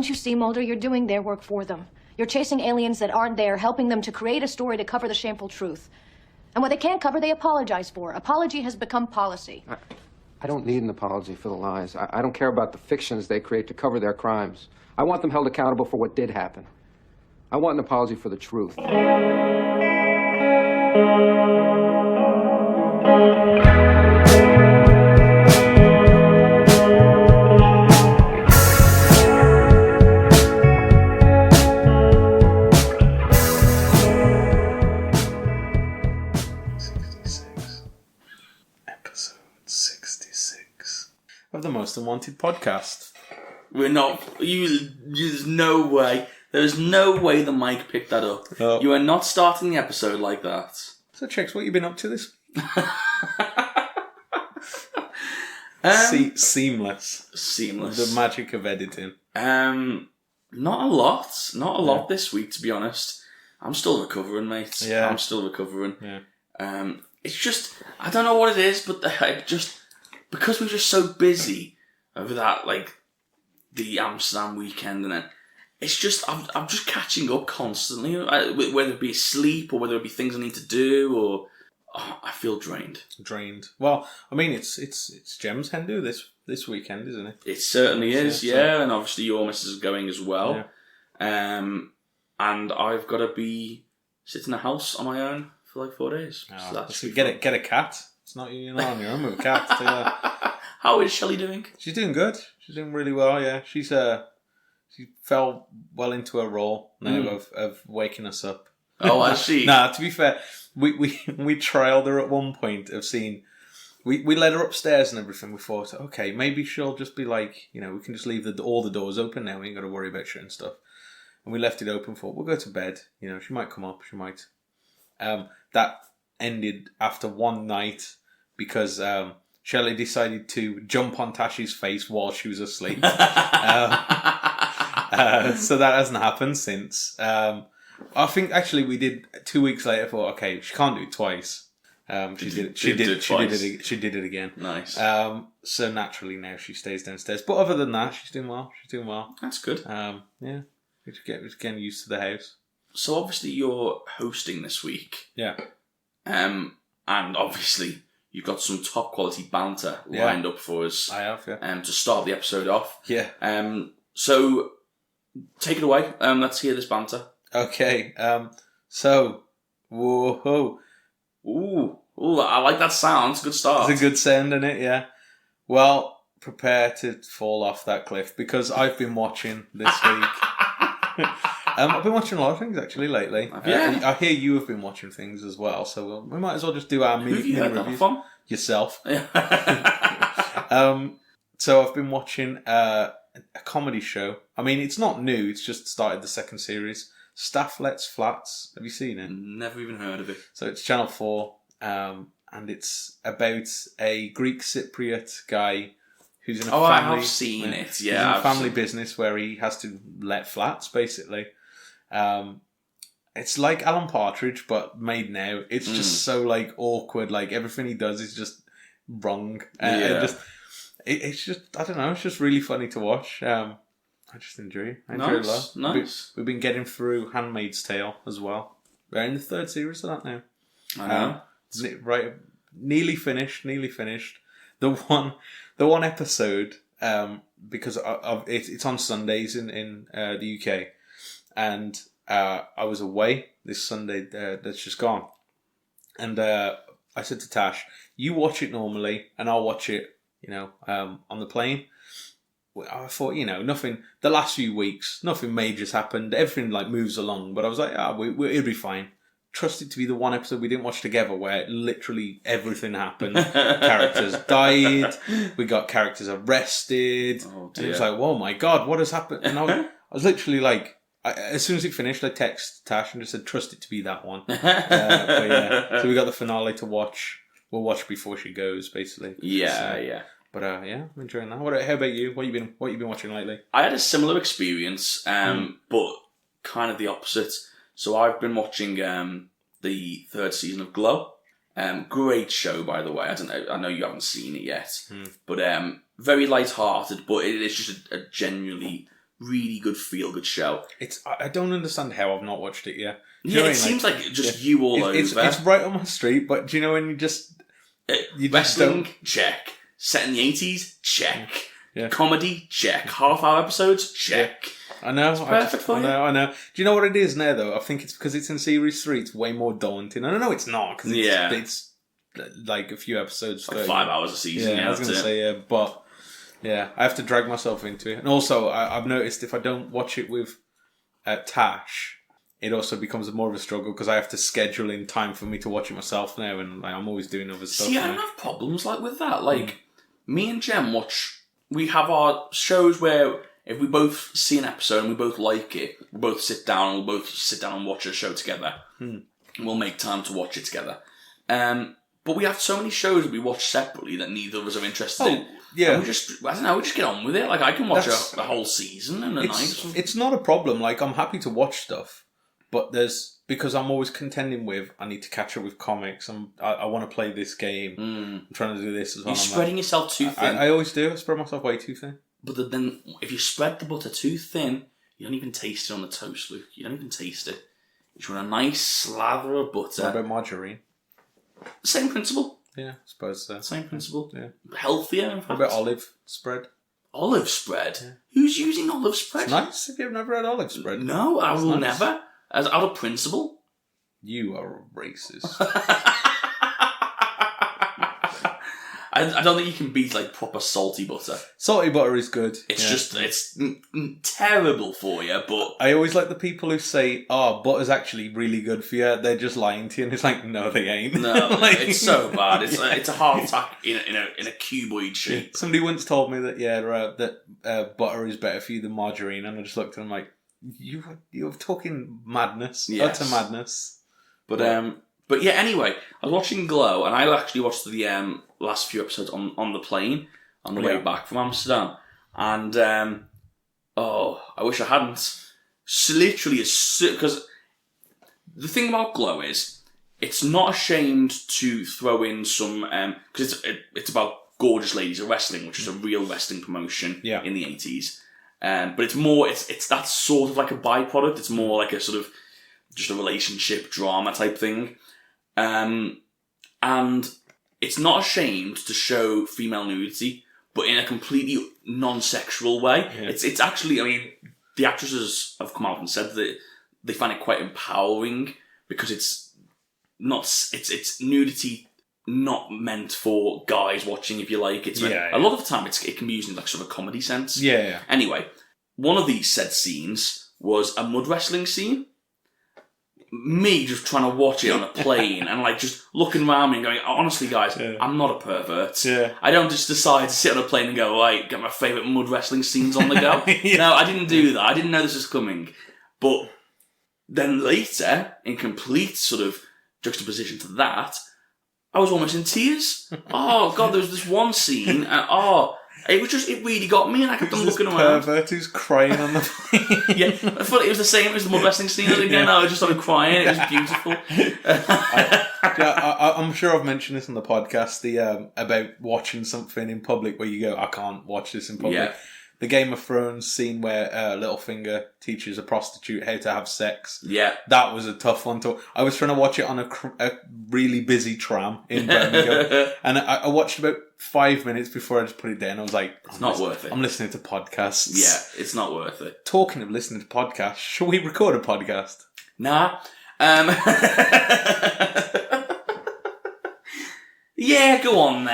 Don't you see, Mulder? You're doing their work for them. You're chasing aliens that aren't there, helping them to create a story to cover the shameful truth. And what they can't cover, they apologize for. Apology has become policy. I don't need an apology for the lies. I don't care about the fictions they create to cover their crimes. I want them held accountable for what did happen. I want an apology for the truth. Of the Most Unwanted podcast. We're not. There's no way. There's no way the mic picked that up. Oh. You are not starting the episode like that. So, Chex, what you been up to this week? Seamless. The magic of editing. Not a lot. Not a lot this week, to be honest. I'm still recovering, mate. Yeah. I'm still recovering. Yeah. It's just, I don't know what it is, but because we're just so busy over that, like, the Amsterdam weekend, and then it's just, I'm just catching up constantly, whether it be sleep or whether it be things I need to do, or I feel drained. Well, I mean, it's Gem's hen do this weekend, isn't it? It certainly is, yeah. And obviously your missus is going as well. Yeah. And I've got to be sitting in a house on my own for like 4 days. Oh, so get a cat. It's not you're not on your own with a cat. How is Shelley doing? She's doing good. She's doing really well. Yeah, she fell well into her role now of waking us up. Oh, I see. Nah, to be fair, we trialed her at one point of seeing. We let her upstairs and everything. We thought, okay, maybe she'll just be like, we can just leave all the doors open now. We ain't got to worry about shit and stuff. And we left it open for, we'll go to bed. She might come up. She might. That ended after one night because Shelley decided to jump on Tashi's face while she was asleep. So that hasn't happened since. I think actually we did 2 weeks later. Thought, okay, she can't do it twice. She did it again. Nice. So naturally now she stays downstairs. But other than that, she's doing well. That's good. Yeah, we're just getting used to the house. So obviously you're hosting this week. Yeah. And obviously you've got some top quality banter lined up for us. I have, yeah. To start the episode off. Yeah. So take it away. Let's hear this banter. Okay. So, whoa. Ooh, I like that sound. It's a good start. It's a good sound, isn't it? Yeah. Well, prepare to fall off that cliff because I've been watching this week. I've been watching a lot of things actually lately. Yeah. I hear you have been watching things as well, so we might as well just do our mini reviews. From? Yourself. Yeah. So I've been watching a comedy show. I mean, it's not new. It's just started the second series. Staff Lets Flats. Have you seen it? Never even heard of it. So it's Channel 4, and it's about a Greek Cypriot guy who's in a family. I have seen it. Yeah, he's in a family business where he has to let flats, basically. It's like Alan Partridge, but made now. It's just so like awkward. Like everything he does is just wrong. It's just I don't know. It's just really funny to watch. I just enjoy it. I enjoy it a lot. Nice. We've been getting through Handmaid's Tale as well. We're in the third series of that now. I know. Right, nearly finished. The one episode, because it's on Sundays in the UK, and I was away this Sunday that's just gone, and I said to Tash, "You watch it normally, and I'll watch it, on the plane." I thought, nothing. The last few weeks, nothing major's happened. Everything moves along, but I was like, it'll be fine. Trust it to be the one episode we didn't watch together where literally everything happened. Characters died. We got characters arrested. Oh, and it was like, oh my god, what has happened? And I was literally like, as soon as it finished, I texted Tash and just said, trust it to be that one. But yeah, so we got the finale to watch. We'll watch before she goes, basically. Yeah. But I'm enjoying that. How about you? What have you been watching lately? I had a similar experience, but kind of the opposite. So I've been watching the third season of Glow. Great show, by the way. I know you haven't seen it yet, but very light-hearted. But it is just a genuinely really good feel-good show. I don't understand how I've not watched it yet. Yeah, it seems like just you all over. It's right on my street, but do you know when you just... Wrestling, check. Set in the 80s, check. Yeah. Comedy, check. Half-hour episodes, check. I know. It's perfect for you. I know. Do you know what it is now, though? I think it's because it's in Series 3, it's way more daunting. I know it's not, because it's like a few episodes. Like 5 hours a season. Yeah, I was going to say, but yeah, I have to drag myself into it. And also, I've noticed if I don't watch it with Tash, it also becomes more of a struggle because I have to schedule in time for me to watch it myself now, and like, I'm always doing other stuff. See, I don't have problems like with that. Like, me and Jem we have our shows where if we both see an episode and we both like it, we both sit down and watch a show together. We'll make time to watch it together. But we have so many shows that we watch separately that neither of us are interested in. Yeah. And we just get on with it. Like, I can watch a whole season in a night. It's not a problem. Like, I'm happy to watch stuff, but because I'm always contending with, I need to catch up with comics. I want to play this game. I'm trying to do this as well. You're spreading yourself too thin. I always do. I spread myself way too thin. But then, if you spread the butter too thin, you don't even taste it on the toast, Luke. You don't even taste it. You just want a nice slather of butter. What about margarine? Same principle. Yeah, I suppose so. Same principle. Yeah. Healthier, in fact. What about olive spread? Olive spread? Yeah. Who's using olive spread? It's nice if you've never had olive spread. No, I will never. As out of principle. You are a racist. I don't think you can beat like proper salty butter. Salty butter is good. It's terrible for you, but... I always like the people who say, butter's actually really good for you. They're just lying to you, and it's like, no, they ain't. No, it's so bad. It's a heart attack in a cuboid shape. Somebody once told me that butter is better for you than margarine, and I just looked at them like, you're talking madness. Yes. Utter madness. But yeah, anyway, I was watching Glow, and I actually watched the last few episodes on the plane on the way back from Amsterdam. And, I wish I hadn't. Literally, because the thing about Glow is, it's not ashamed to throw in some, because it's about gorgeous ladies of wrestling, which is a real wrestling promotion in the 80s. But it's more, it's that sort of like a byproduct. It's more like a sort of just a relationship drama type thing. And it's not ashamed to show female nudity, but in a completely non-sexual way. Yeah. It's actually, I mean, the actresses have come out and said that they find it quite empowering because it's nudity not meant for guys watching, if you like. It's a lot of the time it can be used in like sort of a comedy sense. Yeah. Anyway, one of these said scenes was a mud wrestling scene. Me just trying to watch it on a plane and like just looking around me and going, honestly guys, I'm not a pervert. I don't just decide to sit on a plane and go, right, get my favourite mud wrestling scenes on the go. No, I didn't do that. I didn't know this was coming. But then later, in complete sort of juxtaposition to that, I was almost in tears. Oh God, there was this one scene and it really got me, and I kept on looking around. Pervert who's crying on the plane. Yeah, I thought it was the same as the mud wrestling scene again. I just started crying. It was beautiful. I'm sure I've mentioned this on the podcast. About watching something in public where you go, I can't watch this in public. Yeah. The Game of Thrones scene where Littlefinger teaches a prostitute how to have sex. Yeah, that was a tough one to. I was trying to watch it on a really busy tram in Birmingham, and I watched about 5 minutes before I just put it down. I was like, it's not worth it. I'm listening to podcasts. Yeah, it's not worth it. Talking of listening to podcasts, shall we record a podcast? Nah. Yeah, go on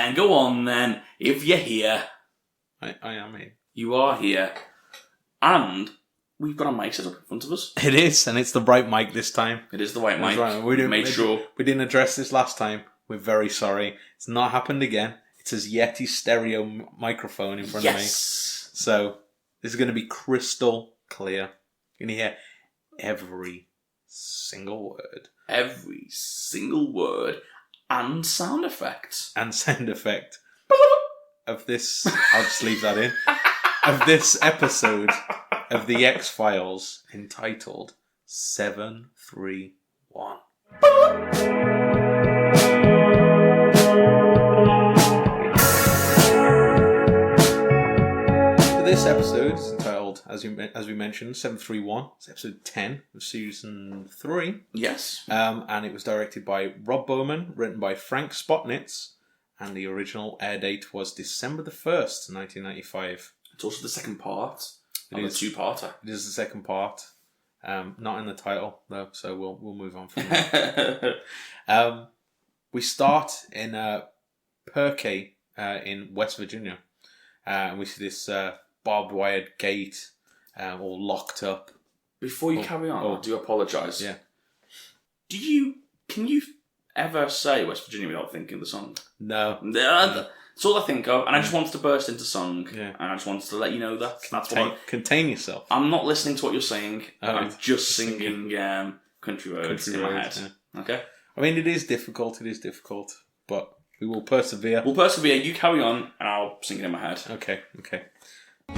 then. If you're here. I am in. You are here. And we've got a mic set up in front of us. It is, and it's the right mic this time. It is the right mic. Right. We didn't address this last time. We're very sorry. It's not happened again. It's a Yeti stereo microphone in front of me. So, this is going to be crystal clear. You're going to hear every single word. Every single word. And sound effects. Of this, I'll just leave that in, of this episode of The X-Files entitled 731. This episode is entitled as we mentioned, 731. It's episode 10 of season 3. Yes. And it was directed by Rob Bowman, written by Frank Spotnitz, and the original air date was December the 1st, 1995. It's also the second part. It of is. a two-parter. It is the second part. Not in the title though, so we'll move on from that. We start in Perkay in West Virginia, and we see this barbed wire gate all locked up. Before you carry on, I do apologise. Yeah. Can you ever say West Virginia without thinking of the song? No. That's all I think of, and I just wanted to burst into song, Yeah. and I just wanted to let you know that. That's what Contain yourself. I'm not listening to what you're saying. Oh, I'm just singing Country Roads in my head. Yeah. Okay? I mean, it is difficult, but we will persevere. We'll persevere. You carry on, and I'll sing it in my head. Okay.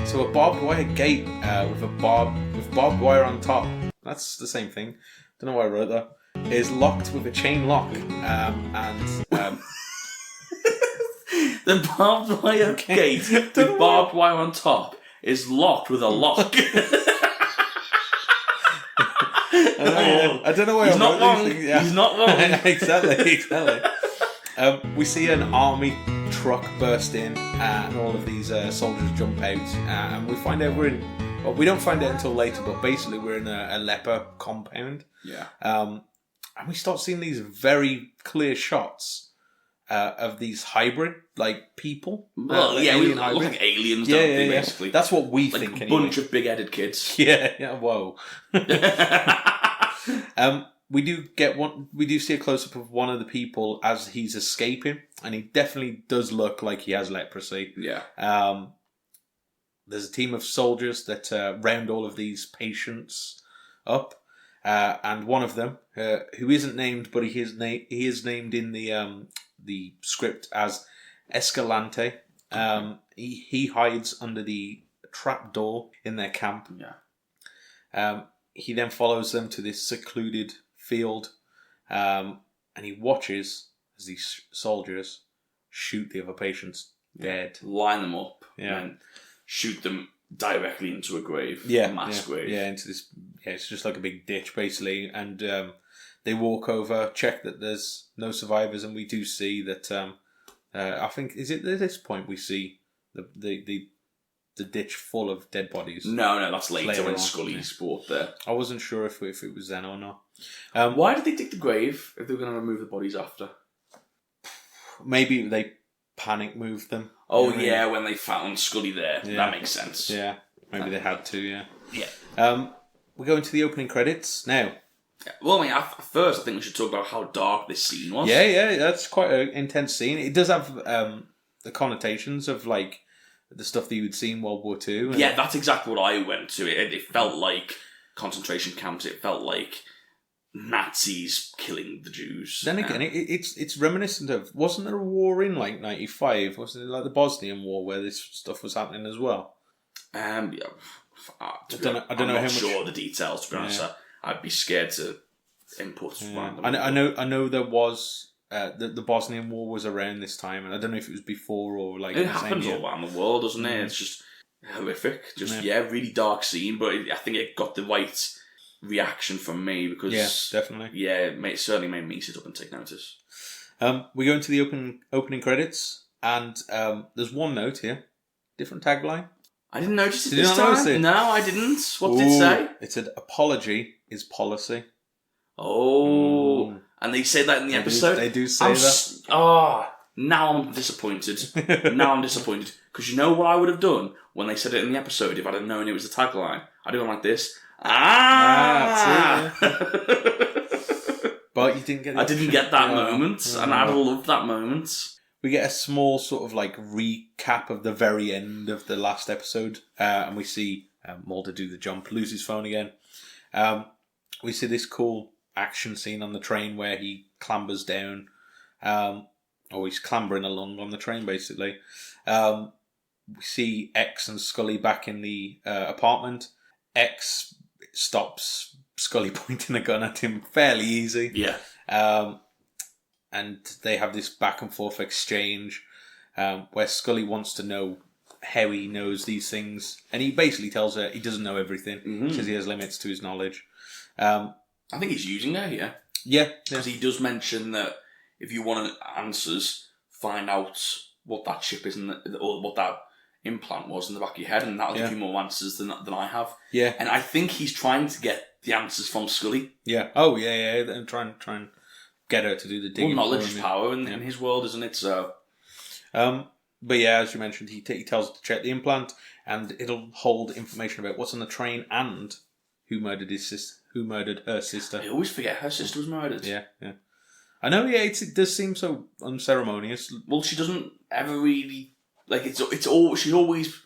So a barbed wire gate with barbed wire on top. That's the same thing. Don't know why I wrote that. Is locked with a chain lock, and The barbed wire gate with barbed wire on top is locked with a lock. I don't know why He's I not wrote wrong. these things. Yeah. He's not wrong. exactly. We see an army truck burst in, and all of these soldiers jump out, and we find out we don't find out until later, but basically we're in a leper compound. Yeah. And we start seeing these very clear shots of these hybrid people. Well, like yeah, we alien look hybrid. like aliens, don't we, basically? That's what we like think. a Anyway. bunch of big-headed kids. Yeah. Whoa. We do see a close-up of one of the people as he's escaping, and he definitely does look like he has leprosy. Yeah. There's a team of soldiers that round all of these patients up, and one of them, who isn't named, but he is named in the script as Escalante. He hides under the trap door in their camp. Yeah. He then follows them to this secluded field, and he watches as these soldiers shoot the other patients dead. Line them up. Yeah. And shoot them directly into a grave. Yeah, A mass grave. Yeah, into this. Yeah, it's just like a big ditch basically, and they walk over, check that there's no survivors, and we do see that. I think is it at this point we see the ditch full of dead bodies. No, that's later Later when on, Scully's brought there. I wasn't sure if it was then or not. Why did they dig the grave if they were going to remove the bodies after? Maybe they panic moved them. Oh, You know? yeah, when they found Scully there. Yeah. That makes sense. Yeah, maybe they had to. Yeah. Yeah. We go into the opening credits now. Well, I mean, first, I think we should talk about how dark this scene was. Yeah, that's quite an intense scene. It does have the connotations of like the stuff that you would see in World War II. And Yeah, that's exactly what I went to. It felt like concentration camps. It felt like Nazis killing the Jews. Then again, it's reminiscent of, wasn't there a war in like 95? Wasn't it like the Bosnian War where this stuff was happening as well? Yeah, I don't know I'm how not much. sure the details. To be honest, Yeah. I'd be scared to input. Yeah. random. I know there was the Bosnian War was around this time, and I don't know if it was before or like It in the same happens year. all around the world, doesn't it? It's just horrific. Really dark scene, but I think it got the right reaction from me because Yeah, definitely. it certainly made me sit up and take notice. We go into the opening credits, and there's one note here, different tagline. I didn't notice it Did you this not notice time. it? No, I didn't. What did it say? It said apology is policy. Oh, and they say that in the episode. They do say that. Now I'm disappointed. Now I'm disappointed because you know what I would have done when they said it in the episode if I'd have known it was the tagline. I'd have gone like this. But you didn't get. I didn't get that moment, and I'd have loved that moment. We get a small sort of like recap of the very end of the last episode, and we see Mulder do the jump, lose his phone again. We see this cool action scene on the train where he clambers down, or he's clambering along on the train basically. We see X and Scully back in the apartment. X stops Scully pointing a gun at him fairly easy. Yeah. And they have this back and forth exchange where Scully wants to know how he knows these things, and he basically tells her he doesn't know everything because he has limits to his knowledge. I think he's using her here. Yeah, Because he does mention that if you want answers, find out what that chip is or what that implant was in the back of your head, and that'll give you more answers than I have. Yeah. And I think he's trying to get the answers from Scully. Yeah. Oh, yeah. And try and get her to do the digging. Well, knowledge is power in his world, isn't it? So. But yeah, as you mentioned, he tells her to check the implant, and it'll hold information about what's on the train and who murdered her sister. I always forget her sister was murdered. Yeah. I know. Yeah, it does seem so unceremonious. Well, she doesn't ever really like. It's all she's always.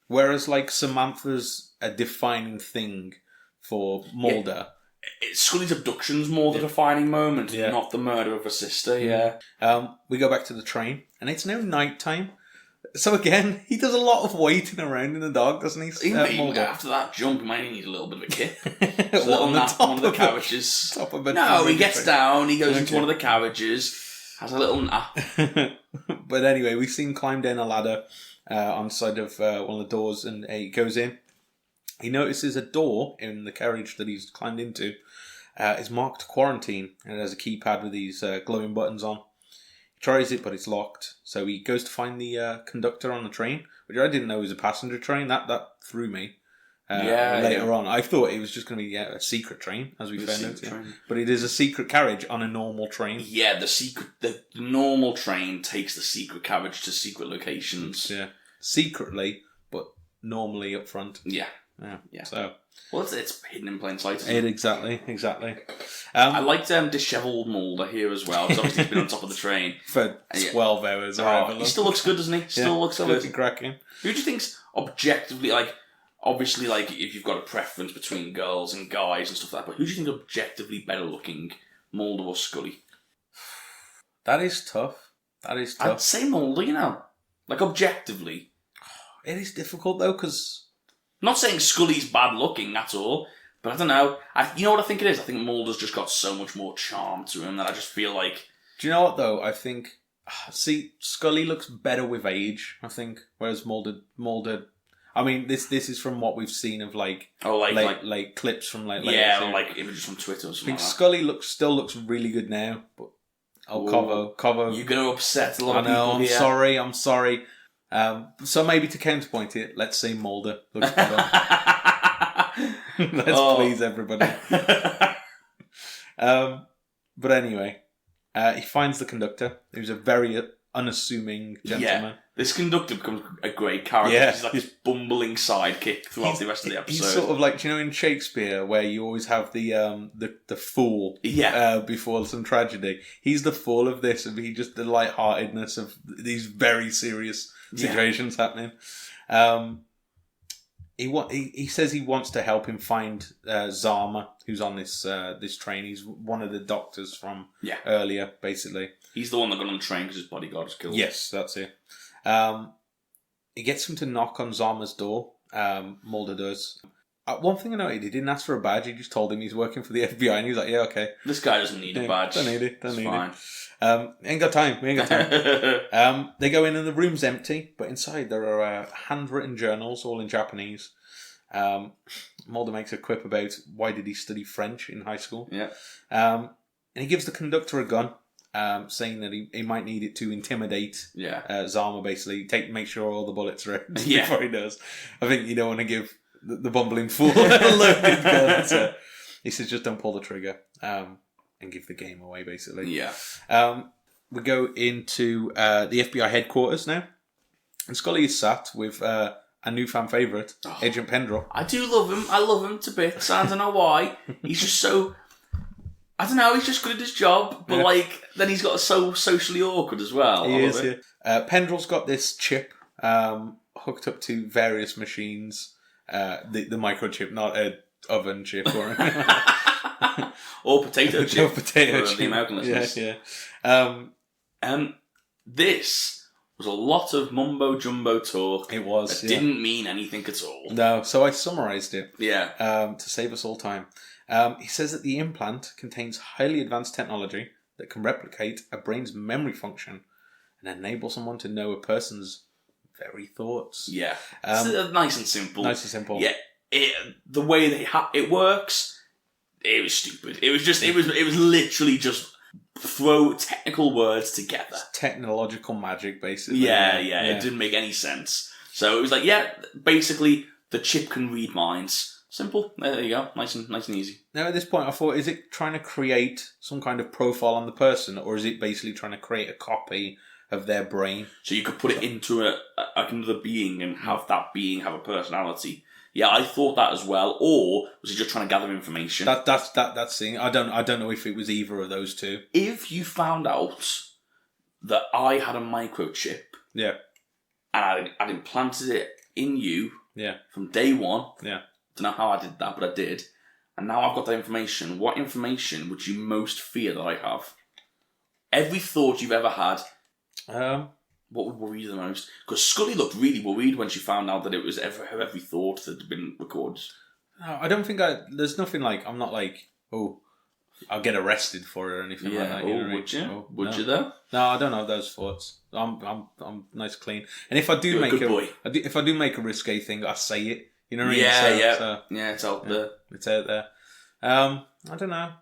Whereas, like, Samantha's a defining thing for Mulder. Scully's abduction's more the defining moment, not the murder of her sister. Yeah. We go back to the train, and it's now night time. So again, he does a lot of waiting around in the dark, doesn't he? Even after that jump, he might need a little bit of a kick. What, on the nap top on one of the of carriages. top of a No, he gets train? down, he goes into one of the carriages, has a little nap. But anyway, we see him climb down a ladder on the side of one of the doors, and he goes in. He notices a door in the carriage that he's climbed into is marked quarantine, and it has a keypad with these glowing buttons on. He tries it, but it's locked. So he goes to find the conductor on the train, which I didn't know was a passenger train. That threw me. Later on, I thought it was just going to be a secret train, as we found out. Yeah. But it is a secret carriage on a normal train. Yeah, the normal train takes the secret carriage to secret locations. Yeah, secretly, but normally up front. Yeah. So, well, it's hidden in plain sight. Exactly. I liked dishevelled Mulder here as well, because obviously he's been on top of the train For 12 hours or whatever. He still looks good, doesn't he? Still looks good. Cracking. Who do you think's objectively, like, obviously, like, if you've got a preference between girls and guys and stuff like that, but who do you think objectively better looking, Mulder or Scully? That is tough. I'd say Mulder, you know. Like, objectively. It is difficult, though, because... I'm not saying Scully's bad looking at all, but I don't know. You know what I think it is? I think Mulder's just got so much more charm to him that I just feel like... Do you know what, though? I think... See, Scully looks better with age, I think, whereas Mulder... I mean, this is from what we've seen of, like... Oh, like clips from, like... Yeah, or, like, images from Twitter or something. I think Scully still looks really good now, but... Covo. You're going to upset a lot of people. I know, I'm sorry. So maybe to counterpoint it, let's say Mulder looks better. Let's please everybody. But anyway, he finds the conductor, who's a very unassuming gentleman. Yeah, this conductor becomes a great character. Yeah. He's like this bumbling sidekick throughout the rest of the episode. He's sort of like, do you know, in Shakespeare, where you always have the fool before some tragedy. He's the fool of this, and he just the lightheartedness of these very serious situations happening. He says he wants to help him find Zama, who's on this train. He's one of the doctors from earlier, basically. He's the one that got on the train because his bodyguard was killed. Yes, that's it. He gets him to knock on Zama's door. Mulder does. One thing I noted, he didn't ask for a badge. He just told him he's working for the FBI, and he was like, "Yeah, okay." This guy doesn't need a badge. Don't need it. Fine. Ain't got time. We ain't got time. They go in, and the room's empty, but inside there are handwritten journals, all in Japanese. Mulder makes a quip about why did he study French in high school. Yeah. And he gives the conductor a gun. Saying that he might need it to intimidate Zama, basically. Make sure all the bullets are out before he does. I think you don't want to give the bumbling fool a loaded gun. So he says just don't pull the trigger and give the game away, basically. Yeah. We go into the FBI headquarters now. And Scully is sat with a new fan favourite, Agent Pendrell. I do love him. I love him to bits. I don't know why. He's just so... I don't know, he's just good at his job, but then he's got so socially awkward as well. He is, yeah. Pendrell's got this chip hooked up to various machines. The microchip, not an oven chip or or potato chip. Or potato chip. The American listeners. Yeah. This was a lot of mumbo jumbo talk. It was. That didn't mean anything at all. No, so I summarised it. Yeah. To save us all time. He says that the implant contains highly advanced technology that can replicate a brain's memory function and enable someone to know a person's very thoughts. Yeah. It's nice and simple. Nice and simple. Yeah. The way it works, it was stupid. It was just, it was literally just throw technical words together. It's technological magic, basically. Yeah. It didn't make any sense. So it was like, basically, the chip can read minds. Simple. There you go. Nice and easy. Now, at this point, I thought, is it trying to create some kind of profile on the person, or is it basically trying to create a copy of their brain? So you could put it into another being and have that being have a personality. Yeah, I thought that as well. Or was he just trying to gather information? That's thing. I don't know if it was either of those two. If you found out that I had a microchip, Yeah. and I'd implanted it in you, Yeah. from day one. Yeah. Don't know how I did that, but I did. And now I've got that information. What information would you most fear that I have? Every thought you've ever had. What would worry you the most? Because Scully looked really worried when she found out that it was every thought that had been recorded. No, I don't think there's nothing like, I'm not like, oh, I'll get arrested for it or anything like that. Would you? Would you though? No, I don't have those thoughts. I'm nice clean. And if I do You're a good boy. if I do make a risque thing, I say it. You know what I mean? Yeah, it's out there. It's out there. I don't know. I'm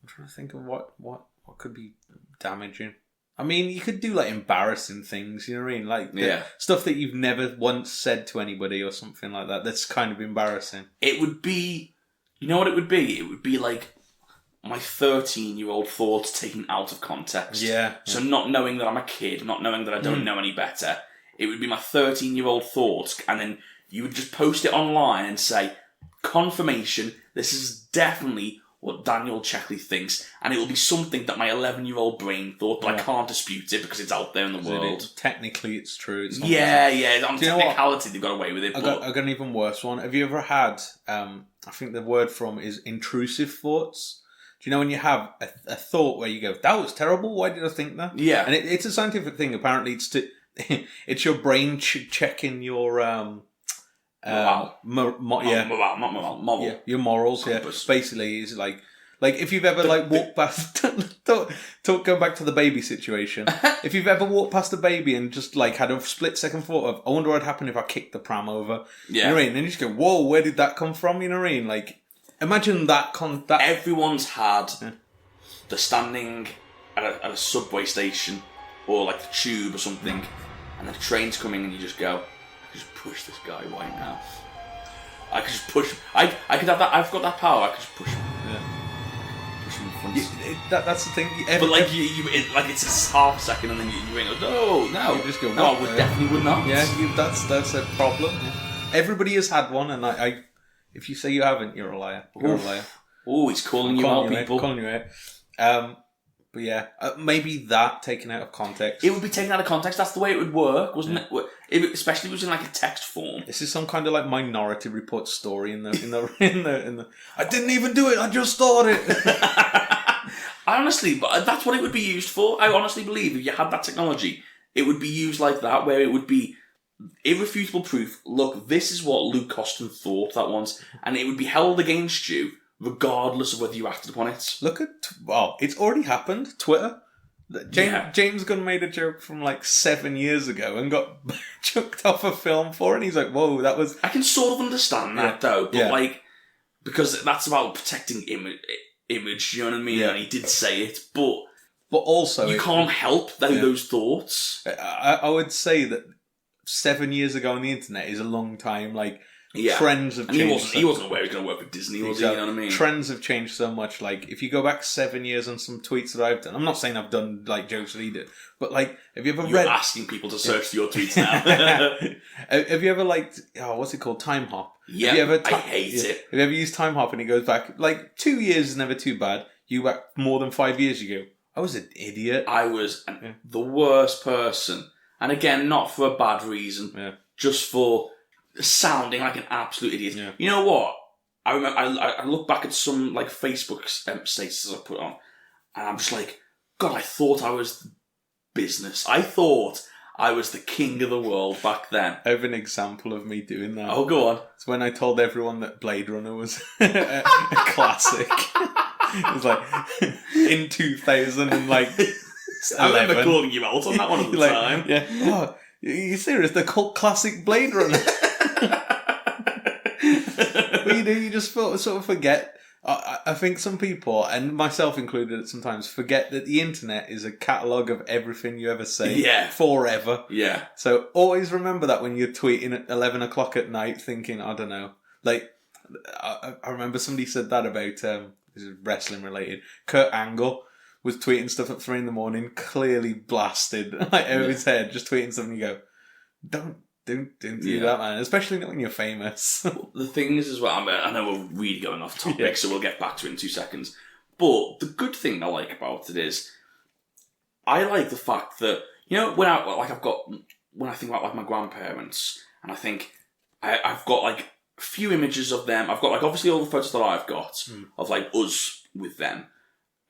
trying to think of what could be damaging. I mean, you could do like embarrassing things, you know what I mean? Like stuff that you've never once said to anybody or something like that. That's kind of embarrassing. It would be, you know what it would be? It would be like my 13-year-old thoughts taken out of context. Yeah. So not knowing that I'm a kid, not knowing that I don't know any better. It would be my 13-year-old thoughts, and then you would just post it online and say, confirmation, this is definitely what Daniel Checkley thinks, and it will be something that my 11-year-old brain thought, but I can't dispute it because it's out there in the world. Technically, it's true. It's not on technicality, they've got away with it. I got an even worse one. Have you ever had, I think the word from is intrusive thoughts? Do you know when you have a thought where you go, that was terrible, why did I think that? Yeah. And it's a scientific thing, apparently. It's your brain checking your... your morals. Compass. Yeah, basically, is like if you've ever walked past. Go back to the baby situation. If you've ever walked past a baby and just had a split second thought of, I wonder what'd happen if I kicked the pram over. Yeah, you know what I mean? And you just go, whoa, where did that come from? You know what I mean? Like, imagine that. Everyone's had the standing at a subway station or like the tube or something, and the train's coming, and you just go, just push this guy right now. I could just push him. I could have that. I've got that power. I could just push him. Yeah. Push him in front. That's the thing. But it's a half second, and then you ring. No. You just go. No, I would definitely would not. Yeah, that's a problem. Yeah. Everybody has had one, and I if you say you haven't, you're a liar. You're a liar. Oh, he's calling you out, people. Calling you out. But yeah, maybe that taken out of context. It would be taken out of context. That's the way it would work, wasn't it? Especially if it was in like a text form. This is some kind of like Minority Report story in the. I didn't even do it. I just thought it. But that's what it would be used for. I honestly believe if you had that technology, it would be used like that, where it would be irrefutable proof. Look, this is what Luke Costin thought that once, and it would be held against you, regardless of whether you acted upon it. Look at... Well, it's already happened. Twitter. James Gunn made a joke from 7 years ago and got chucked off a film for it. And he's like, whoa, that was... I can sort of understand that, though. But, because that's about protecting image, you know what I mean? Yeah. And he did say it, but also... You can't help those thoughts. I would say that 7 years ago on the internet is a long time, trends have changed. He wasn't aware he was going to work with Disney, was he? You know what I mean? Trends have changed so much. If you go back 7 years on some tweets that I've done, I'm not saying I've done jokes that he did, but have you ever You're asking people to search for your tweets now. Have you ever what's it called? Time Hop? Yeah, I hate it. Have you ever used Time Hop and it goes back 2 years is never too bad. You back more than 5 years ago. I was an idiot. I was the worst person, and again, not for a bad reason, just for sounding like an absolute idiot. Yeah. You know what? I remember. I look back at some Facebook statuses I put on, and I'm just like, God, I thought I was business. I thought I was the king of the world back then. I have an example of me doing that. Oh, go on. It's when I told everyone that Blade Runner was a classic. It was in 2000 and I remember calling you out on that one at the time. Yeah. you serious? The cult classic Blade Runner. But you just sort of forget. I think some people, and myself included sometimes, forget that the internet is a catalogue of everything you ever say. Yeah. Forever. Yeah. So always remember that when you're tweeting at 11 o'clock at night thinking, I don't know. Like, I remember somebody said that about, this is wrestling related, Kurt Angle was tweeting stuff at 3 a.m, clearly blasted like over his head, just tweeting stuff and you go, don't do that, man. Especially not when you're famous. The thing is as well, I know we're really going off topic, so we'll get back to it in 2 seconds. But the good thing I like about it is, I like the fact that, you know, when I think about like my grandparents, and I think I've got like a few images of them. I've got like obviously all the photos that I've got of like us with them,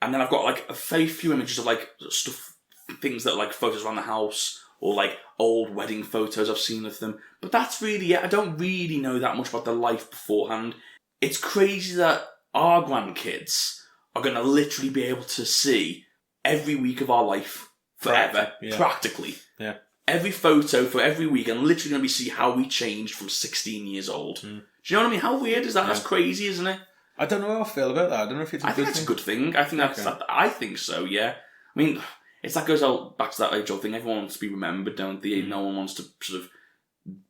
and then I've got like a very few images of like stuff, things that like photos around the house, or like old wedding photos I've seen of them. But that's really it. I don't really know that much about their life beforehand. It's crazy that our grandkids are going to literally be able to see every week of our life forever, practically. Yeah. Every photo for every week, and literally going to be see how we changed from 16 years old. Do you know what I mean? How weird is that? Yeah. That's crazy, isn't it? I don't know how I feel about that. I don't know if it's a good thing. I think that's a good thing. I think so, yeah. I mean, that goes back to that age-old thing. Everyone wants to be remembered, don't they? No one wants to sort of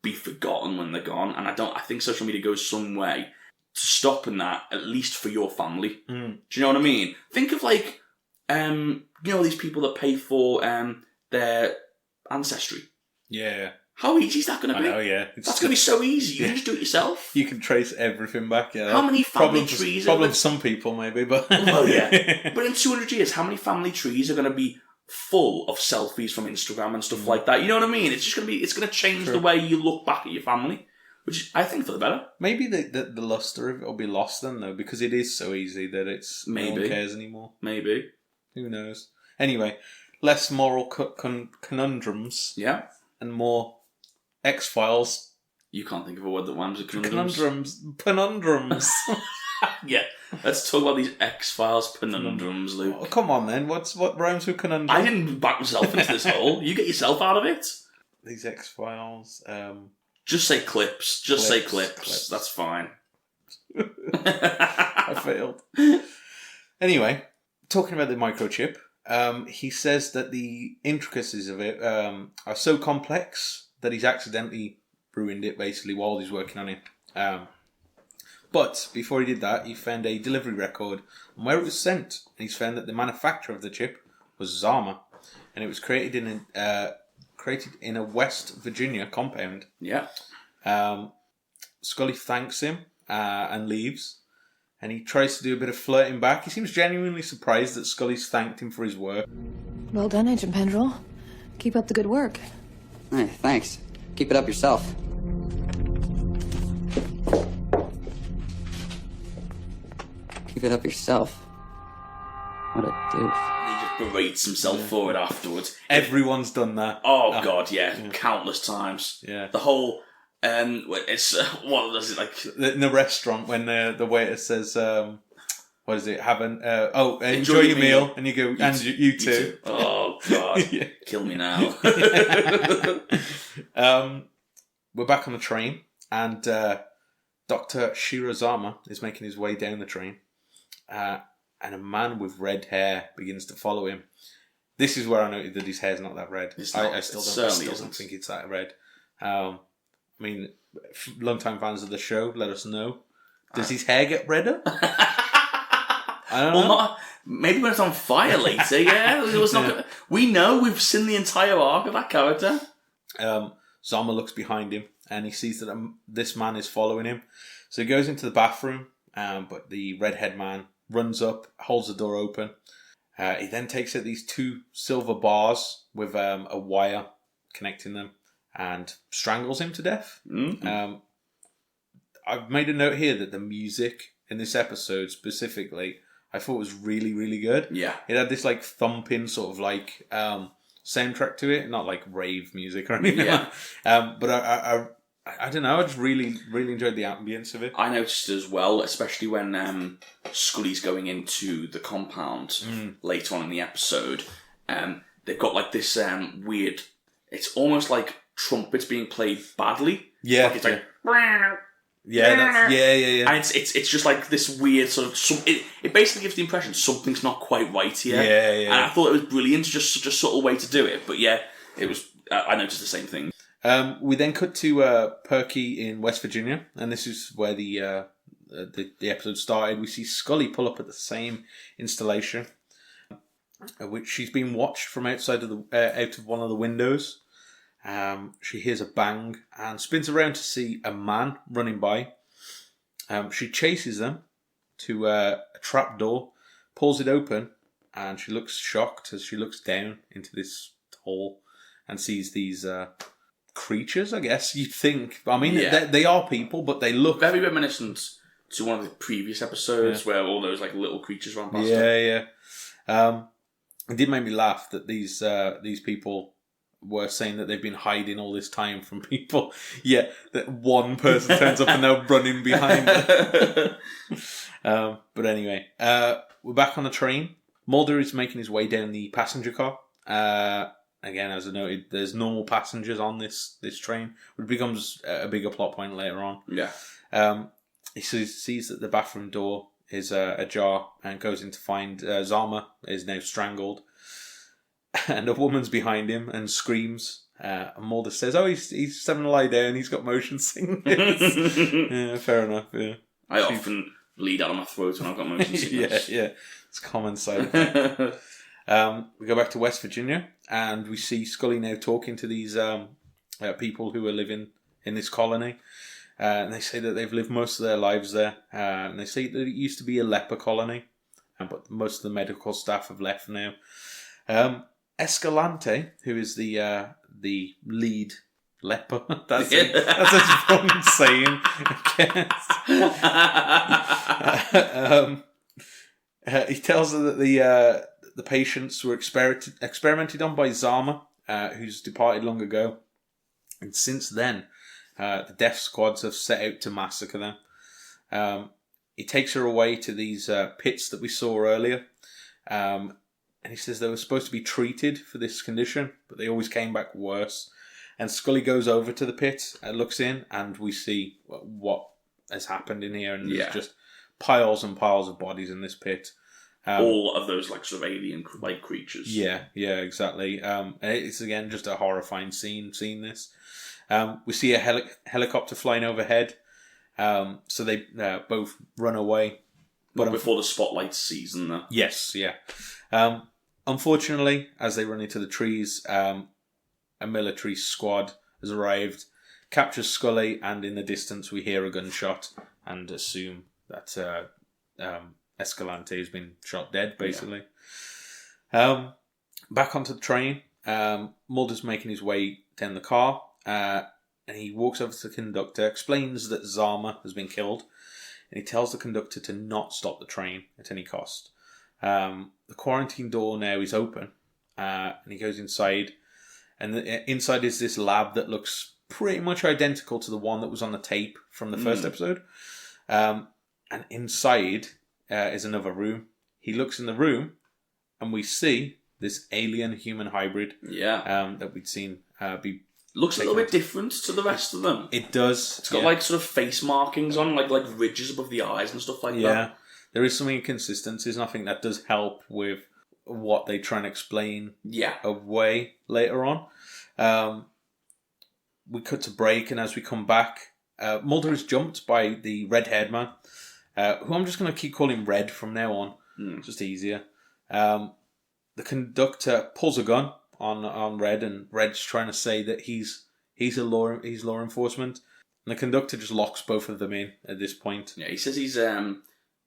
be forgotten when they're gone. And I think social media goes some way to stopping that, at least for your family. Do you know what I mean? Think of like, you know, these people that pay for their ancestry. Yeah. How easy is that going to be? I know, yeah. That's going to be so easy. You can just do it yourself. You can trace everything back, yeah. How many family trees... Problem for some people, maybe, but... Well, yeah. But in 200 years, how many family trees are going to be full of selfies from Instagram and stuff like that? You know what I mean? It's just going to be... It's going to change the way you look back at your family, which I think for the better. Maybe the luster of it will be lost then, though, because it is so easy that it's... No one cares anymore. Maybe. Who knows? Anyway, less moral conundrums. Yeah. And more... X-Files. You can't think of a word that rhymes with conundrums. Conundrums. Yeah. Let's talk about these X-Files conundrums, Luke. Oh, come on, then. What rhymes with conundrum? I didn't back myself into this hole. You get yourself out of it. These X-Files. Just say clips. Just say clips. That's fine. I failed. Anyway, talking about the microchip, he says that the intricacies of it are so complex that he's accidentally ruined it, basically, while he's working on it. But before he did that, he found a delivery record on where it was sent. And he's found that the manufacturer of the chip was Zama, and it was created in a West Virginia compound. Yeah. Scully thanks him and leaves, and he tries to do a bit of flirting back. He seems genuinely surprised that Scully's thanked him for his work. Well done, Agent Pendrell. Keep up the good work. Hey, thanks. Keep it up yourself. Keep it up yourself. What a doof. He just berates himself for it afterwards. Everyone's done that. Oh, God, yeah. Countless times. Yeah. The whole... it's... what was it like? In the restaurant, when the waiter says... what is it? Enjoy your meal. And you go, and you too. Oh, God. Yeah. Kill me now. We're back on the train, and Dr. Shirazama is making his way down the train, and a man with red hair begins to follow him. This is where I noted that his hair's not that red. I still don't think it's that red. I mean, long-time fans of the show, let us know. Does his hair get redder? I don't know. Maybe when it's on fire later, yeah. It was not. We know, we've seen the entire arc of that character. Zama looks behind him and he sees that this man is following him. So he goes into the bathroom, but the redhead man runs up, holds the door open. He then takes out these 2 silver bars with a wire connecting them and strangles him to death. Mm-hmm. I've made a note here that the music in this episode specifically, I thought was really, really good. Yeah. It had this like thumping sort of like soundtrack to it, not like rave music or anything. Yeah. But I don't know, I just really, really enjoyed the ambience of it. I noticed as well, especially when Scully's going into the compound later on in the episode, they've got like this weird, it's almost like trumpets being played badly. Yeah, Like, it's like... yeah. And it's just like this weird sort of... It basically gives the impression something's not quite right here. Yeah. And I thought it was brilliant, just such a subtle way to do it. But yeah, it was... I noticed the same thing. We then cut to Perky in West Virginia, and this is where the episode started. We see Scully pull up at the same installation, which she's been watched from outside of out of one of the windows. She hears a bang and spins around to see a man running by. She chases them to a trap door, pulls it open, and she looks shocked as she looks down into this hole and sees these creatures, I guess you'd think. I mean, they are people, but they look... Very reminiscent to one of the previous episodes where all those like little creatures ran past Yeah. It did make me laugh that these people were saying that they've been hiding all this time from people, yet that one person turns up and they're running behind them. But anyway, we're back on the train. Mulder is making his way down the passenger car. Again, as I noted, there's normal passengers on this train, which becomes a bigger plot point later on. Yeah. He sees that the bathroom door is ajar and goes in to find Zama is now strangled. And a woman's behind him and screams. And Mulder says, "Oh, he's having to lie down. He's got motion sickness." Yeah, fair enough. Yeah, I often bleed out of my throat when I've got motion sickness. yeah, it's a common side effect. We go back to West Virginia and we see Scully now talking to these people who are living in this colony. And they say that they've lived most of their lives there. And they say that it used to be a leper colony, but most of the medical staff have left now. Escalante, who is the lead leper, that's a fun saying, I guess. He tells her that the patients were experimented on by Zama, who's departed long ago, and since then, the death squads have set out to massacre them. He takes her away to these pits that we saw earlier. And he says they were supposed to be treated for this condition, but they always came back worse. And Scully goes over to the pit and looks in, and we see what has happened in here. And there's just piles and piles of bodies in this pit. All of those like sort of alien-like creatures. Yeah, exactly. And it's again just a horrifying scene. Seeing this, we see a helicopter flying overhead. So they both run away, but before the spotlight season, though. Yes, yeah. Unfortunately, as they run into the trees, a military squad has arrived, captures Scully, and in the distance we hear a gunshot and assume that Escalante has been shot dead, basically. Yeah. Back onto the train, Mulder's making his way down the car, and he walks over to the conductor, explains that Zama has been killed, and he tells the conductor to not stop the train at any cost. The quarantine door now is open, and he goes inside, and inside is this lab that looks pretty much identical to the one that was on the tape from the first episode. And inside is another room. He looks in the room, and we see this alien-human hybrid that we'd seen be... Looks a little bit different to the rest of them. It does. It's got like sort of face markings on, like ridges above the eyes and stuff like that. Yeah. There is some inconsistencies, and I think that does help with what they try and explain away later on. We cut to break, and as we come back, Mulder is jumped by the red-haired man, who I'm just going to keep calling Red from now on. It's just easier. The conductor pulls a gun on Red, and Red's trying to say that he's law enforcement, and the conductor just locks both of them in at this point. Yeah, he says he's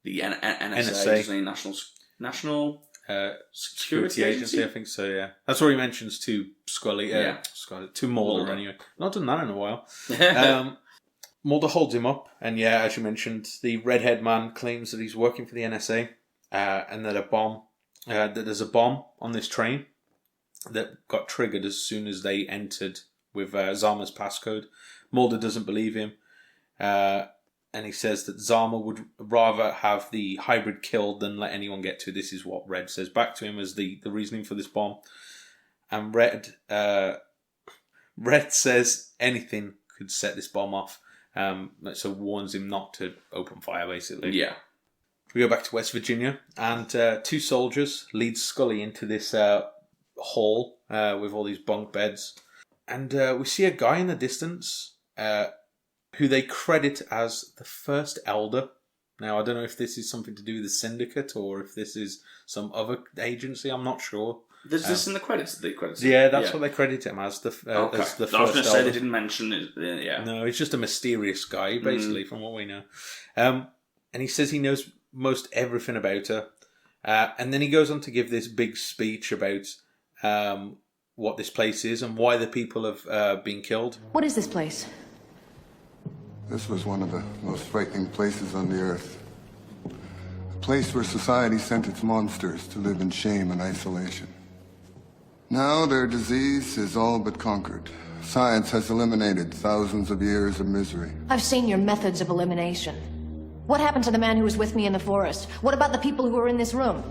the NSA, isn't he? National Security Agency, I think so. Yeah, that's what he mentions to Scully. To Mulder anyway. Not done that in a while. Mulder holds him up, and as you mentioned, the redhead man claims that he's working for the NSA, and that there's a bomb on this train that got triggered as soon as they entered with Zama's passcode. Mulder doesn't believe him. And he says that Zama would rather have the hybrid killed than let anyone get to. This is what Red says back to him as the reasoning for this bomb. And Red Red says anything could set this bomb off, so warns him not to open fire, basically. Yeah. We go back to West Virginia, and two soldiers lead Scully into this hall with all these bunk beds. And we see a guy in the distance who they credit as the first Elder. Now, I don't know if this is something to do with the Syndicate or if this is some other agency. I'm not sure. There's this in the credits that they credit. Yeah, that's what they credit him as, the Okay. as the first I was going to say Elder. they didn't mention it. Yeah. No, he's just a mysterious guy, basically, from what we know. And he says he knows most everything about her. And then he goes on to give this big speech about what this place is and why the people have been killed. What is this place? This was one of the most frightening places on the earth. A place where society sent its monsters to live in shame and isolation. Now their disease is all but conquered. Science has eliminated thousands of years of misery. I've seen your methods of elimination. What happened to the man who was with me in the forest? What about the people who were in this room?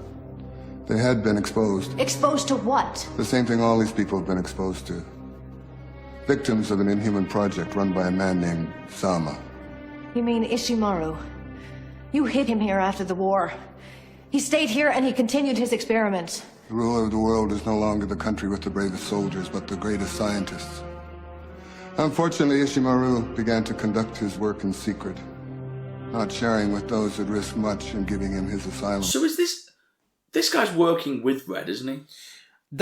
They had been exposed. Exposed to what? The same thing all these people have been exposed to. Victims of an inhuman project run by a man named Sama. You mean Ishimaru? You hid him here after the war. He stayed here and he continued his experiments. The ruler of the world is no longer the country with the bravest soldiers, but the greatest scientists. Unfortunately, Ishimaru began to conduct his work in secret, not sharing with those at risk much and giving him his asylum. So is this guy's working with Red, isn't he?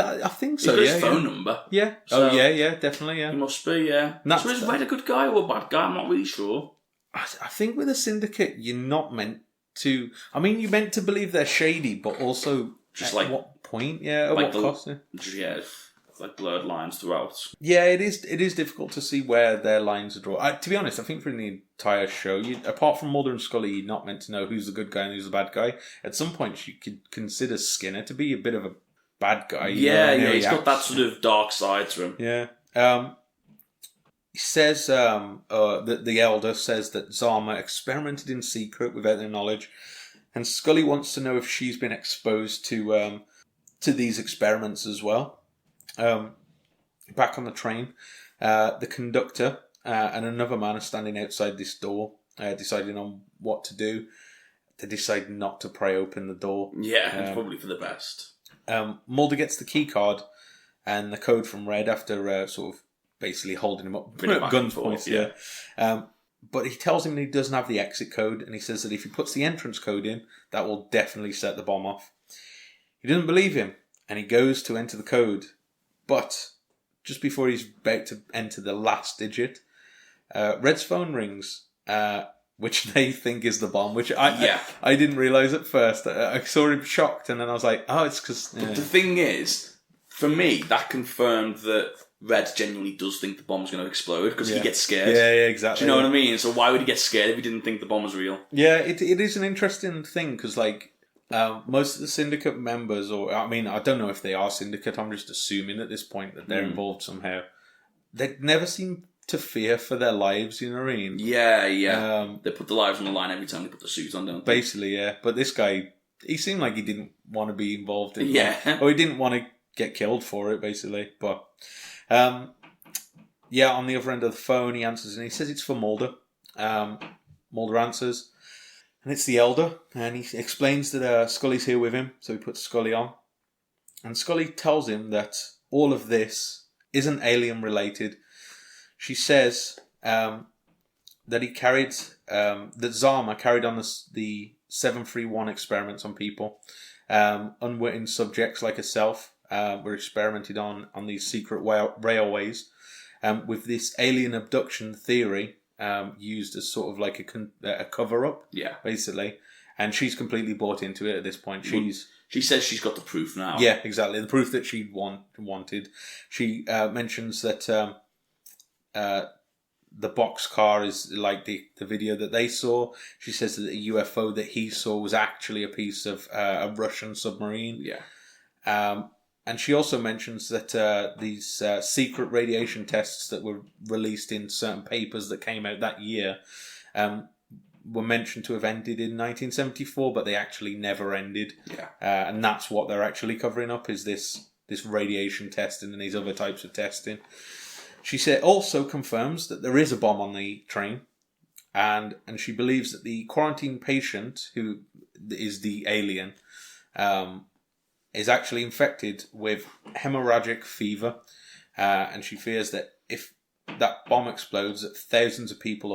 I think He's so, got yeah. his phone number. Yeah. So- yeah, definitely, yeah. He must be, yeah. That's- So is Red a good guy or a bad guy? I'm not really sure. I think with a Syndicate, you're not meant to... I mean, you're meant to believe they're shady, but also Just at like- what point? Yeah, at Like what cost? Yeah. Yeah, like blurred lines throughout. Yeah, it is difficult to see where their lines are drawn. To be honest, I think for the entire show, apart from Mulder and Scully, you're not meant to know who's the good guy and who's the bad guy. At some point, you could consider Skinner to be a bit of a bad guy. Yeah, how he he's got that acts. sort of dark side to him. Yeah. He says that the Elder says that Zama experimented in secret without their knowledge, and Scully wants to know if she's been exposed to these experiments as well. Back on the train, the conductor and another man are standing outside this door, deciding on what to do. They decide not to pry open the door. Yeah, it's probably for the best. Mulder gets the key card and the code from Red after sort of basically holding him up Bring it at back and gunpoint. forth, Yeah. But he tells him he doesn't have the exit code, and he says that if he puts the entrance code in, that will definitely set the bomb off. He doesn't believe him, and he goes to enter the code. But just before he's about to enter the last digit, Red's phone rings, which they think is the bomb, which I didn't realise at first. I saw him shocked, and then I was like, oh, it's because... The thing is, for me, that confirmed that Red genuinely does think the bomb's going to explode because he gets scared. Yeah, exactly. Do you know what I mean? So why would he get scared if he didn't think the bomb was real? Yeah, it is an interesting thing because, like, most of the Syndicate members, or I mean, I don't know if they are Syndicate, I'm just assuming at this point that they're involved somehow. They never seem to fear for their lives, you know what I mean? Yeah. They put the lives on the line every time they put the suit on, don't they? Basically, yeah. But this guy, he seemed like he didn't want to be involved in Yeah. or he didn't want to get killed for it, basically. But, yeah, on the other end of the phone, he answers and he says it's for Mulder. Mulder answers. And it's the Elder, and he explains that Scully's here with him, so he puts Scully on. And Scully tells him that all of this isn't alien-related. She says that he carried, that Zama carried on the 731 experiments on people. Unwitting subjects like herself were experimented on these secret railways with this alien abduction theory. Used as sort of like a cover-up, basically, and she's completely bought into it at this point. She says she's got the proof now. Yeah, exactly, the proof that she wanted. She mentions that the boxcar is like the video that they saw. She says that the UFO that he saw was actually a piece of a Russian submarine. Yeah. And she also mentions that these secret radiation tests that were released in certain papers that came out that year were mentioned to have ended in 1974, but they actually never ended. Yeah. And that's what they're actually covering up, is this radiation testing and these other types of testing. She also confirms that there is a bomb on the train, and she believes that the quarantine patient, who is the alien, is actually infected with hemorrhagic fever, and she fears that if that bomb explodes, that thousands of people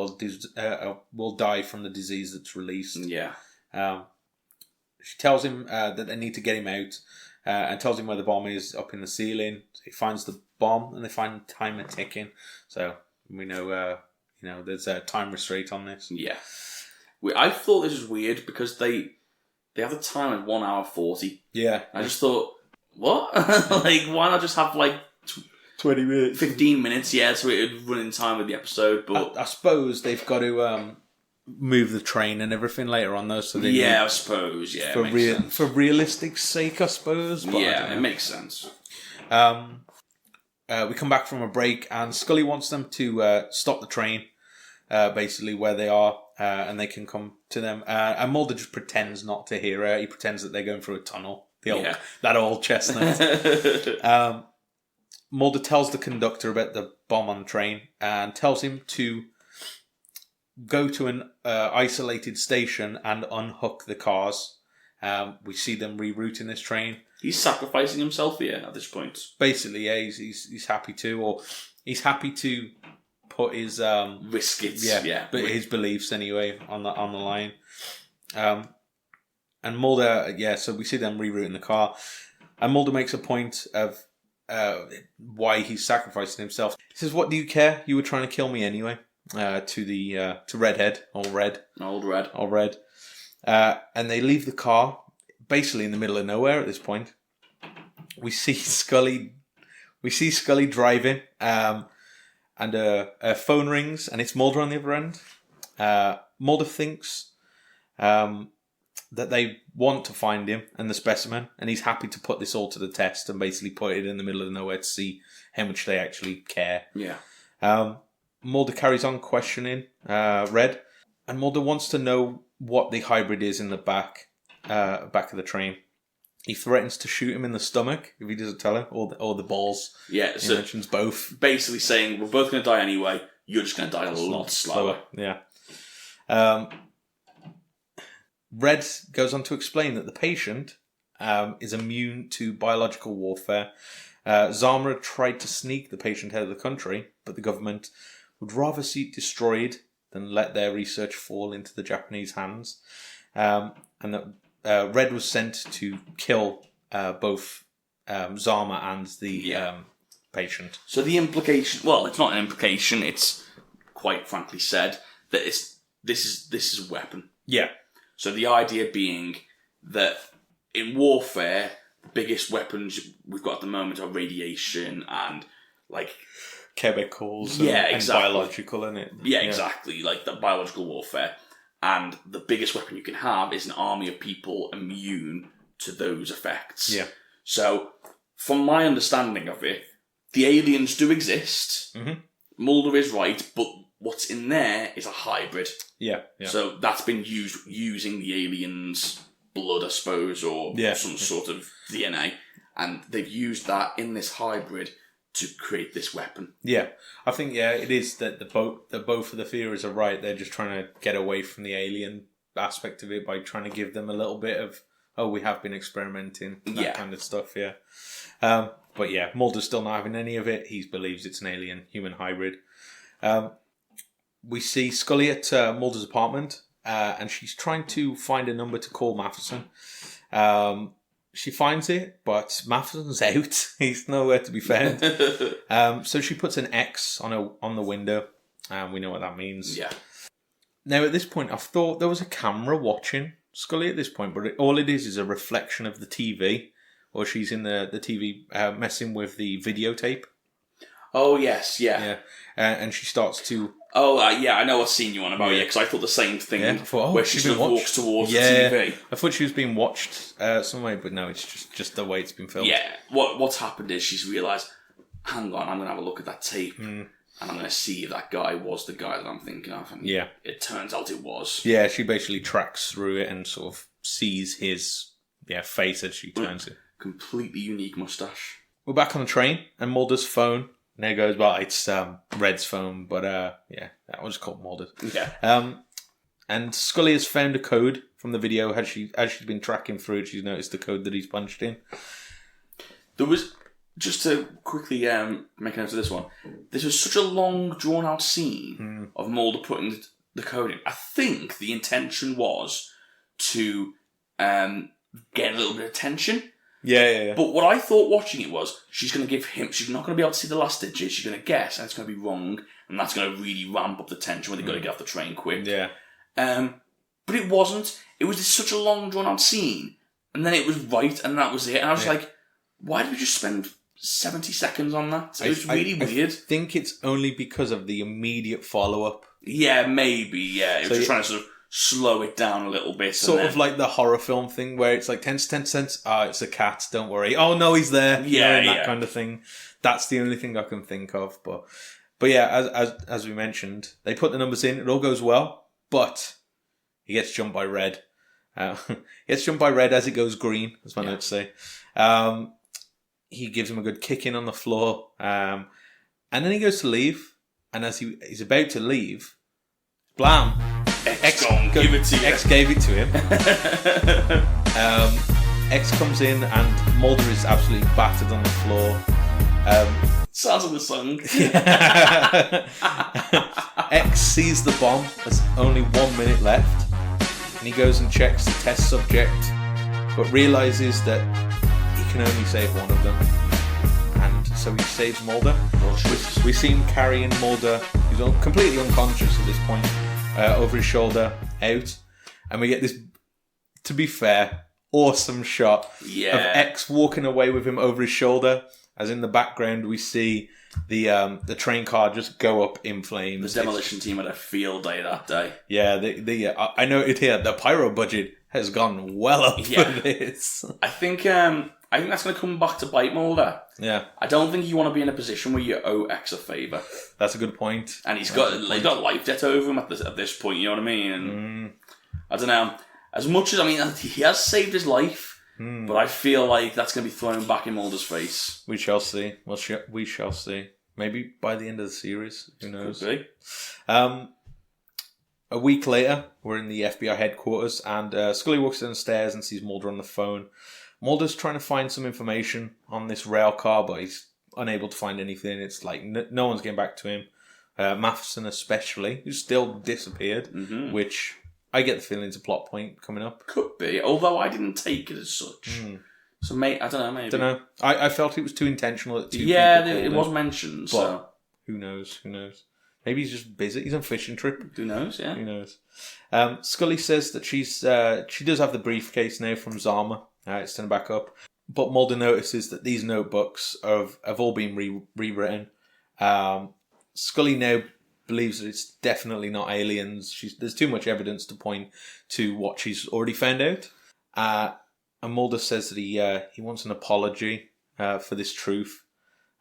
will die from the disease that's released. Yeah. She tells him that they need to get him out, and tells him where the bomb is, up in the ceiling. So he finds the bomb, and they find timer ticking. So we know, there's a time restraint on this. Yeah. I thought this was weird because they have the time at 1 hour 40. Yeah. I just thought, what? Like, why not just have 20 minutes. 15 minutes, yeah, so it would run in time with the episode, but... I suppose they've got to move the train and everything later on, though, so they I suppose, yeah, for realistic sake, I suppose. But yeah, it makes sense. We come back from a break, and Scully wants them to stop the train, basically where they are, and they can come to them. And Mulder just pretends not to hear her. He pretends that they're going through a tunnel. That old chestnut. Mulder tells the conductor about the bomb on the train and tells him to go to an isolated station and unhook the cars. We see them rerouting this train. He's sacrificing himself here at this point. Basically, yeah, he's happy to, or he's happy to put his risk it, but his beliefs anyway on the line. And Mulder, so we see them rerouting the car, and Mulder makes a point of why he's sacrificing himself. He says, "What do you care? You were trying to kill me anyway." To Redhead, or Red. Old Red. Or Red. And they leave the car basically in the middle of nowhere at this point. We see Scully driving, and her phone rings, and it's Mulder on the other end. Mulder thinks that they want to find him and the specimen, and he's happy to put this all to the test and basically put it in the middle of nowhere to see how much they actually care. Yeah. Mulder carries on questioning Red, and Mulder wants to know what the hybrid is in the back of the train. He threatens to shoot him in the stomach if he doesn't tell him, or the balls. Yeah, he mentions both. Basically saying, we're both going to die anyway, you're just going to die a lot slower. Yeah. Red goes on to explain that the patient is immune to biological warfare. Zama tried to sneak the patient out of the country, but the government would rather see it destroyed than let their research fall into the Japanese hands. And that Red was sent to kill both Zama and the patient. So the implication, well, it's not an implication, it's quite frankly said that this is a weapon. Yeah. So the idea being that in warfare, the biggest weapons we've got at the moment are radiation and chemicals and exactly. Biological, isn't it? Yeah, exactly. Like the biological warfare. And the biggest weapon you can have is an army of people immune to those effects. Yeah. So, from my understanding of it, the aliens do exist. Mm-hmm. Mulder is right, but what's in there is a hybrid. Yeah. So that's been used using the aliens' blood, I suppose, or some sort of DNA. And they've used that in this hybrid to create this weapon. Yeah, I think it is that both of the theories are right. They're just trying to get away from the alien aspect of it by trying to give them a little bit of we have been experimenting, that kind of stuff. Yeah, but Mulder's still not having any of it. He believes it's an alien human hybrid. We see Scully at Mulder's apartment, and she's trying to find a number to call Matheson. She finds it, but Matheson's out. He's nowhere to be found. So she puts an X on the window, and we know what that means. Yeah. Now, at this point, I thought there was a camera watching Scully at this point, but all it is a reflection of the TV, or she's in the TV messing with the videotape. Oh, yes, yeah. And she starts to... I know what scene you're on about, because I thought the same thing, I thought, where she walks towards the TV. I thought she was being watched some way, but no, it's just the way it's been filmed. Yeah, what's happened is she's realised, hang on, I'm going to have a look at that tape, and I'm going to see if that guy was the guy that I'm thinking of, and it turns out it was. Yeah, she basically tracks through it and sort of sees his face as she turns it. Completely unique moustache. We're back on the train, and Mulder's phone there goes, well, it's Red's phone, but yeah, that was called Mulder. Yeah. And Scully has found a code from the video. As she's been tracking through it, she's noticed the code that he's punched in. There was, just to quickly make a note of this one, this was such a long, drawn-out scene of Mulder putting the code in. I think the intention was to get a little bit of tension. Yeah. But what I thought watching it was, she's going to give him, she's not going to be able to see the last digit, she's going to guess, and it's going to be wrong, and that's going to really ramp up the tension when they've got to get off the train quick. Yeah. But it wasn't. It was such a long, drawn-out scene, and then it was right, and that was it. And I was like, why did we just spend 70 seconds on that? It was really weird. I think it's only because of the immediate follow-up. Yeah, maybe, yeah. It was just trying to sort of slow it down a little bit. Sort of like the horror film thing where it's like 10 cents. Ah, it's a cat, don't worry. Oh, no, he's there. Yeah, that kind of thing. That's the only thing I can think of. But yeah, as we mentioned, they put the numbers in. It all goes well, but he gets jumped by Red. He gets jumped by Red as it goes green, as my notes say. He gives him a good kick in on the floor. And then he goes to leave. And as he's about to leave, blam! X give it to you. X gave it to him. X comes in and Mulder is absolutely battered on the floor. Sounds like the song. X sees the bomb. There's only 1 minute left. And he goes and checks the test subject, but realises that he can only save one of them. And so he saves Mulder. We see him carrying Mulder, who's completely unconscious at this point, over his shoulder, out. And we get this, to be fair, awesome shot of X walking away with him over his shoulder. As in the background, we see the train car just go up in flames. The demolition team had a field day that day. Yeah, I noted here the pyro budget has gone well up for this. I think that's going to come back to bite Mulder. Yeah, I don't think you want to be in a position where you owe X a favour. That's a good point. And he's got life debt over him at this point. You know what I mean? And I don't know. As much as he has saved his life. But I feel like that's going to be thrown back in Mulder's face. We shall see. We shall see. Maybe by the end of the series. Who knows? Could be. A week later, we're in the FBI headquarters, and Scully walks down the stairs and sees Mulder on the phone. Mulder's trying to find some information on this rail car, but he's unable to find anything. It's like no one's getting back to him. Matheson especially, who's still disappeared, which... I get the feeling it's a plot point coming up. Could be, although I didn't take it as such. So, I don't know, maybe. Don't know. I felt it was too intentional. That it was mentioned, but so... Who knows? Maybe he's just busy. He's on a fishing trip. Who knows, yeah. Who knows? Scully says that she does have the briefcase now from Zama. It's turned back up. But Mulder notices that these notebooks have all been rewritten. Scully now believes that it's definitely not aliens. There's too much evidence to point to what she's already found out. And Mulder says that he wants an apology for this truth.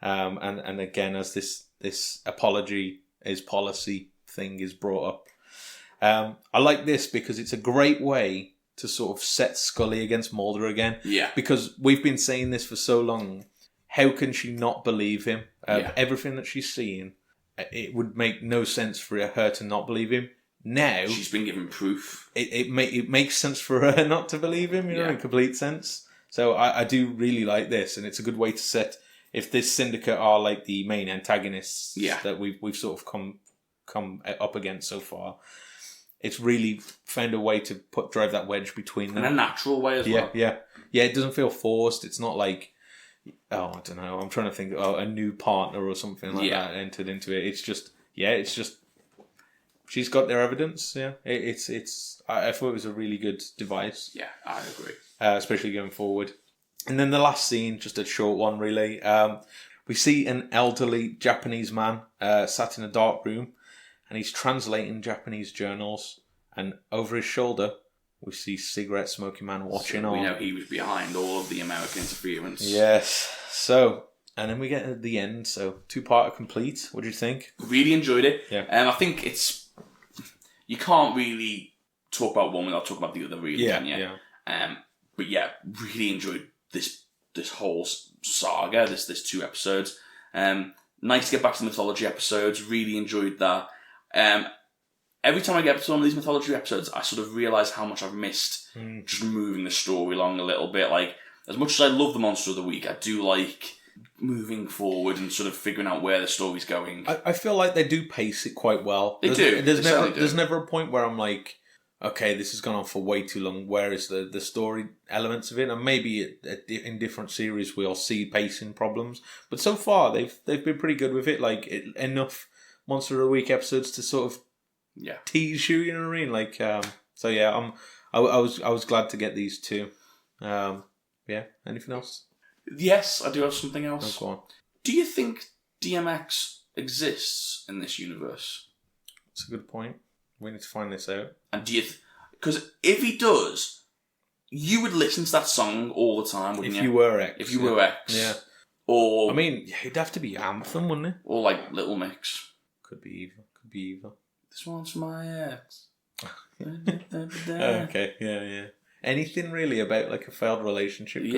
And again, as this apology is policy thing is brought up. I like this because it's a great way to sort of set Scully against Mulder again. Yeah. Because we've been saying this for so long. How can she not believe him? Everything that she's seeing. It would make no sense for her to not believe him. Now she's been given proof. It makes sense for her not to believe him. In complete sense. So I do really like this, and it's a good way to set. If this syndicate are like the main antagonists that we've sort of come up against so far, it's really found a way to drive that wedge between them in a natural way as well. Yeah. It doesn't feel forced. It's not like. Oh, I don't know. I'm trying to think. A new partner or something like that entered into it. It's just, she's got their evidence. Yeah, it's. I thought it was a really good device. Yeah, I agree. Especially going forward. And then the last scene, just a short one, really. We see an elderly Japanese man sat in a dark room, and he's translating Japanese journals. And over his shoulder, we see cigarette smoking man watching on. We know he was behind all of the American interference. Yes. So, and then we get at the end. So, 2-parter complete. What do you think? Really enjoyed it. Yeah. I think it's... You can't really talk about one without talking about the other, really, can you? Yeah. But yeah, really enjoyed this whole saga, this 2 episodes. Nice to get back to the mythology episodes. Really enjoyed that. Every time I get to one of these mythology episodes, I sort of realise how much I've missed just moving the story along a little bit. Like, as much as I love the Monster of the Week, I do like moving forward and sort of figuring out where the story's going. I feel like they do pace it quite well. They do. There's never a point where I'm like, okay, this has gone on for way too long. Where is the story elements of it? And maybe in different series we'll see pacing problems. But so far they've been pretty good with it. Like enough Monster of the Week episodes to sort of tease you. You know what I mean? Like so yeah. I was glad to get these two. Yeah. Anything else? Yes, I do have something else. Oh, go on. Do you think DMX exists in this universe? That's a good point. We need to find this out. And do you... Because if he does, you would listen to that song all the time, wouldn't you? If you were X. If you were X. Yeah. Or... I mean, it'd have to be Anthem, wouldn't it? Or like Little Mix. Could be either. This one's my ex. Okay, yeah. Anything really about like a failed relationship? It's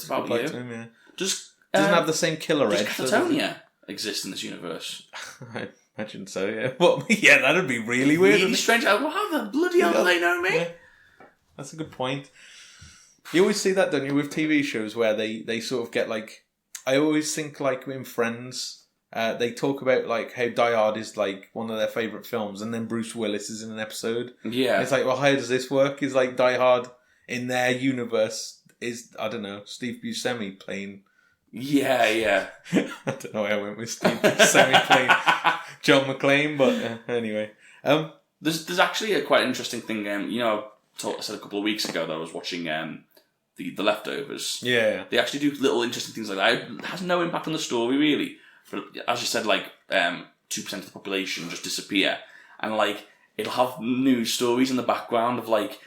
about you. To him, yeah. Doesn't have the same killer edge. Does Catatonia exist in this universe? I imagine so, yeah. Well, yeah, that'd be really weird. Really strange. Well, how the bloody hell do they know me? Yeah. That's a good point. You always see that, don't you, with TV shows where they sort of get like... I always think like in Friends, they talk about like how Die Hard is like one of their favourite films, and then Bruce Willis is in an episode. Yeah. It's like, well, how does this work? Is like Die Hard in their universe is, I don't know, Steve Buscemi playing... Yeah. I don't know why I went with Steve Buscemi playing John McClane, but anyway. There's actually a quite interesting thing. I said a couple of weeks ago that I was watching the Leftovers. Yeah. They actually do little interesting things like that. It has no impact on the story, really. But as you said, like 2% of the population just disappear. And like it'll have news stories in the background of like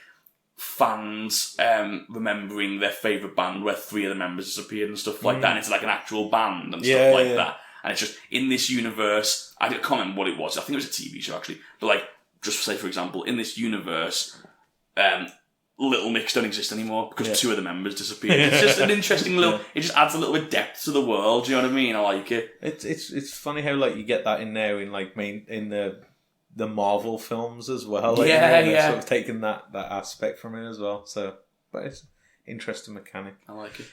fans remembering their favourite band where 3 of the members disappeared and stuff like that, and it's like an actual band and stuff like that. And it's just in this universe, I can't remember what it was, I think it was a TV show actually, but like, just say for example, in this universe, Little Mix don't exist anymore because 2 of the members disappeared. It's just an interesting little, it just adds a little bit depth to the world, do you know what I mean? I like it. It's funny how like you get that in now in like in the Marvel films as well. Like, yeah. Sort of taking that aspect from it as well. So, but it's an interesting mechanic. I like it.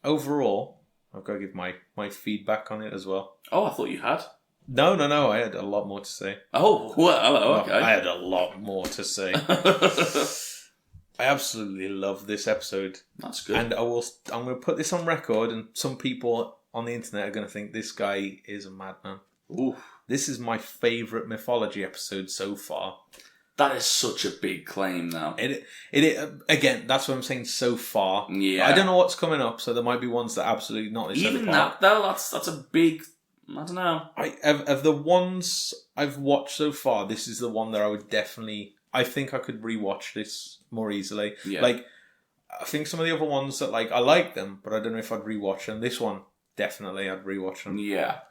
Overall, I've got to give my feedback on it as well. Oh, I thought you had. No. I had a lot more to say. Oh, well, okay. I had a lot more to say. I absolutely love this episode. That's good. And I'm going to put this on record, and some people on the internet are going to think this guy is a madman. Ooh. This is my favourite mythology episode so far. That is such a big claim, though. It again, that's what I'm saying so far. Yeah. I don't know what's coming up, so there might be ones that absolutely not necessarily. Even that, though, that's a big... I don't know. Of the ones I've watched so far, this is the one that I would definitely... I think I could rewatch this more easily. Yeah. Like, I think some of the other ones that, like, I like them, but I don't know if I'd rewatch them. This one, definitely I'd rewatch them. Yeah.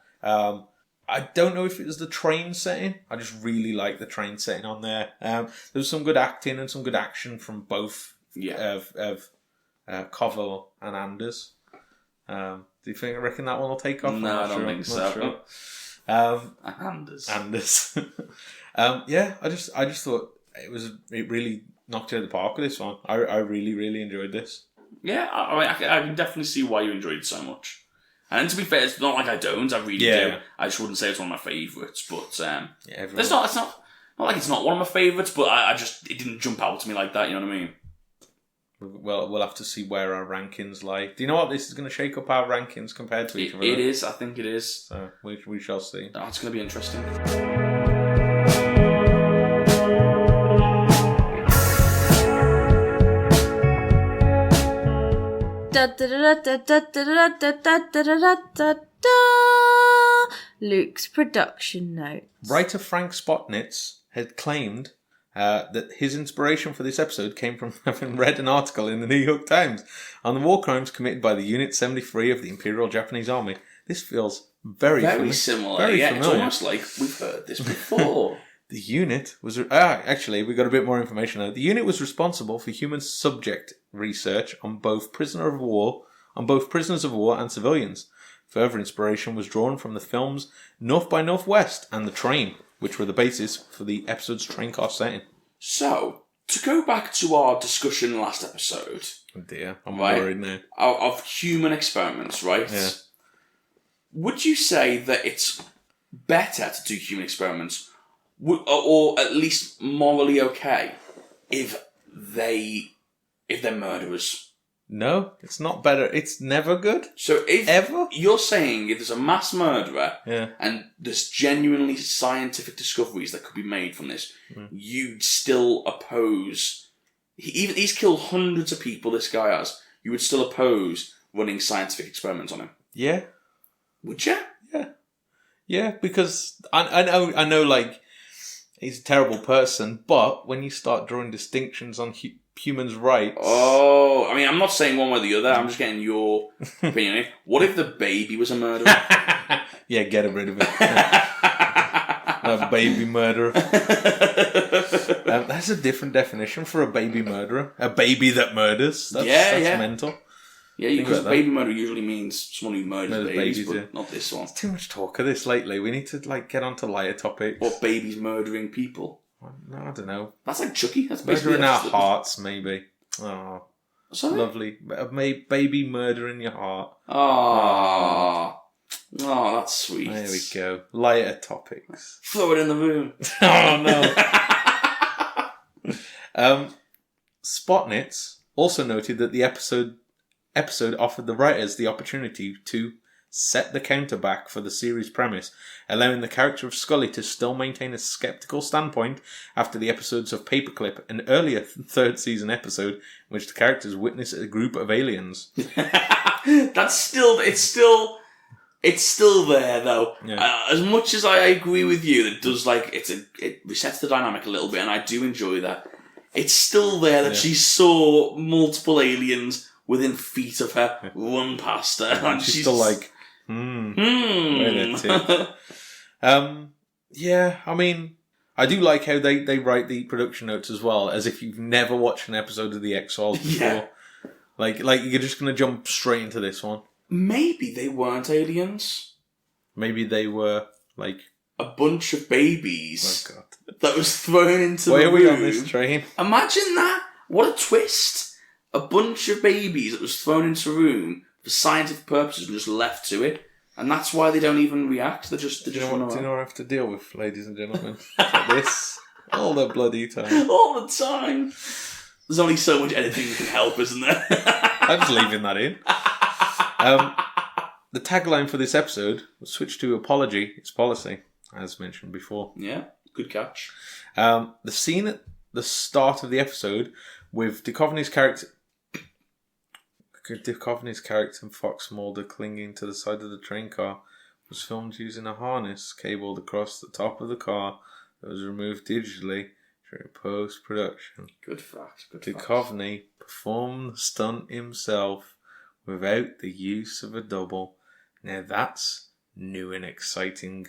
I don't know if it was the train setting. I just really like the train setting on there. There was some good acting and some good action from both of Kovo and Anders. Do you reckon that one will take off? No, I don't think so. Sure. Anders. Yeah, I just thought it really knocked it out of the park with this one. I really, really enjoyed this. Yeah, I can definitely see why you enjoyed it so much. And to be fair, it's not like I don't. I really do. I just wouldn't say it's one of my favourites. But it's not like it's not one of my favourites. But it didn't jump out to me like that. You know what I mean? Well, we'll have to see where our rankings lie. Do you know what? This is going to shake up our rankings compared to each other. It is. I think it is. So we shall see. Oh, it's going to be interesting. Luke's production notes. Writer Frank Spotnitz had claimed that his inspiration for this episode came from having read an article in the New York Times on the war crimes committed by the Unit 73 of the Imperial Japanese Army. This feels very similar. Very familiar. It's almost like we've heard this before. The unit was... actually, we got a bit more information out. The unit was responsible for human subject research on both prisoners of war and civilians. Further inspiration was drawn from the films North by Northwest and The Train, which were the basis for the episode's train car setting. So, to go back to our discussion last episode... Oh dear, I'm right, worried now. Of human experiments, right? Yeah. Would you say that it's better to do human experiments, or at least morally okay, if they're murderers? No, it's not better. It's never good. So if Ever? you're saying if there's a mass murderer Yeah. and there's genuinely scientific discoveries that could be made from this, you'd still oppose... He's killed hundreds of people, this guy has. You would still oppose running scientific experiments on him. Yeah. Would you? Yeah, because I know, like, he's a terrible person, but when you start drawing distinctions on humans' rights... Oh, I mean, I'm not saying one way or the other, I'm just getting your opinion. What if the baby was a murderer? Yeah, get rid of it. A baby murderer. That's a different definition for a baby murderer. A baby that murders. That's mental. Yeah, because baby murder usually means someone who murders babies, but yeah. not this one. There's too much talk of this lately. We need to get onto lighter topics. Or babies murdering people. No, I don't know. That's like Chucky. That's Murder basically in our hearts, maybe. Oh, sorry? Lovely. Baby murder in your heart. Oh, that's sweet. There we go. Lighter topics. Throw it in the room. Oh no. Spotnitz also noted that the episode offered the writers the opportunity to set the counter back for the series premise, allowing the character of Scully to still maintain a skeptical standpoint after the episodes of Paperclip, an earlier third season episode in which the characters witness a group of aliens. It's still there though. Yeah. As much as I agree with you, it does it resets the dynamic a little bit, and I do enjoy that. It's still there that she saw multiple aliens within feet of her run past her, and she's still like, wait a yeah, I mean, I do like how they write the production notes as well, as if you've never watched an episode of the X-Files before. Yeah. Like you're just going to jump straight into this one. Maybe they weren't aliens. Maybe they were, like... a bunch of babies Oh, God. that was thrown into Why the are room. we on this train? Imagine that. What a twist. A bunch of babies that was thrown into a room for scientific purposes and just left to it. And that's why they don't even react. They just run away. Do you know what I have to deal with, ladies and gentlemen? Like this. All the bloody time. All the time. There's only so much editing you can help, isn't there? I'm just leaving that in. The tagline for this episode was switched to "Apology, it's policy," as mentioned before. Yeah, good catch. The scene at the start of the episode with Duchovny's character and Fox Mulder clinging to the side of the train car was filmed using a harness cabled across the top of the car that was removed digitally during post-production. Good fact. Duchovny performed the stunt himself without the use of a double. Now that's new and exciting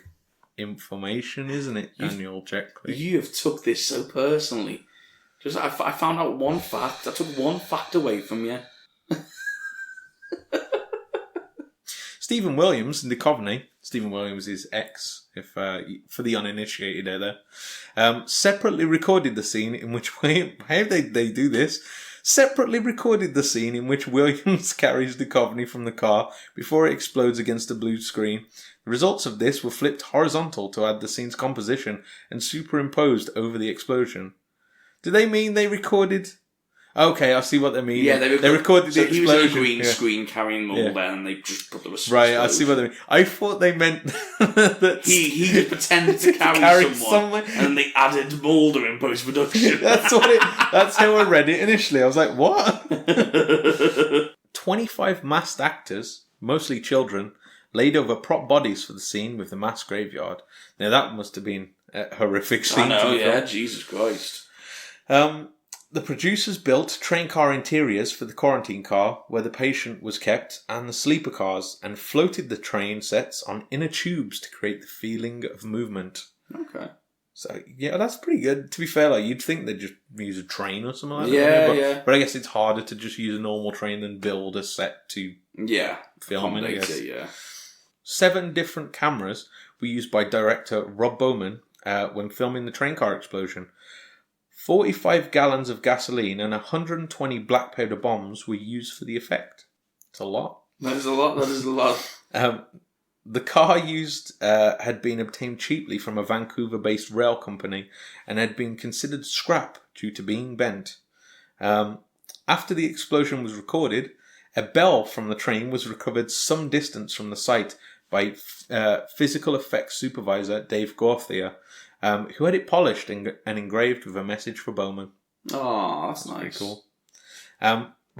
information, isn't it, Daniel Checkley? You have took this so personally. Just I found out one fact. I took one fact away from you. Stephen Williams in Duchovny, Stephen Williams is ex, if for the uninitiated out there, separately recorded the scene in which how they do this. Separately recorded the scene in which Williams carries Duchovny from the car before it explodes against a blue screen. The results of this were flipped horizontal to add the scene's composition and superimposed over the explosion. Do they mean they recorded... Okay, I see what they mean. Yeah, they recorded the explosion. He was on a green screen carrying Mulder, and they just put the explosion. Right, I see what they mean. I thought they meant that he just pretended to carry someone, and then they added Mulder in post-production. That's how I read it initially. I was like, what? 25 masked actors, mostly children, laid over prop bodies for the scene with the mass graveyard. Now that must have been a horrific scene. I know, yeah, Jesus Christ. The producers built train car interiors for the quarantine car where the patient was kept and the sleeper cars, and floated the train sets on inner tubes to create the feeling of movement. Okay. So, yeah, that's pretty good. To be fair, like, you'd think they'd just use a train or something like that. Yeah. But I guess it's harder to just use a normal train than build a set to film it, I guess. Yeah. 7 different cameras were used by director Rob Bowman when filming the train car explosion. 45 gallons of gasoline and 120 black powder bombs were used for the effect. It's a lot. That is a lot. The car used had been obtained cheaply from a Vancouver-based rail company and had been considered scrap due to being bent. After the explosion was recorded, a bell from the train was recovered some distance from the site by physical effects supervisor Dave Gauthier, who had it polished and engraved with a message for Bowman. Oh, that's nice. Pretty cool.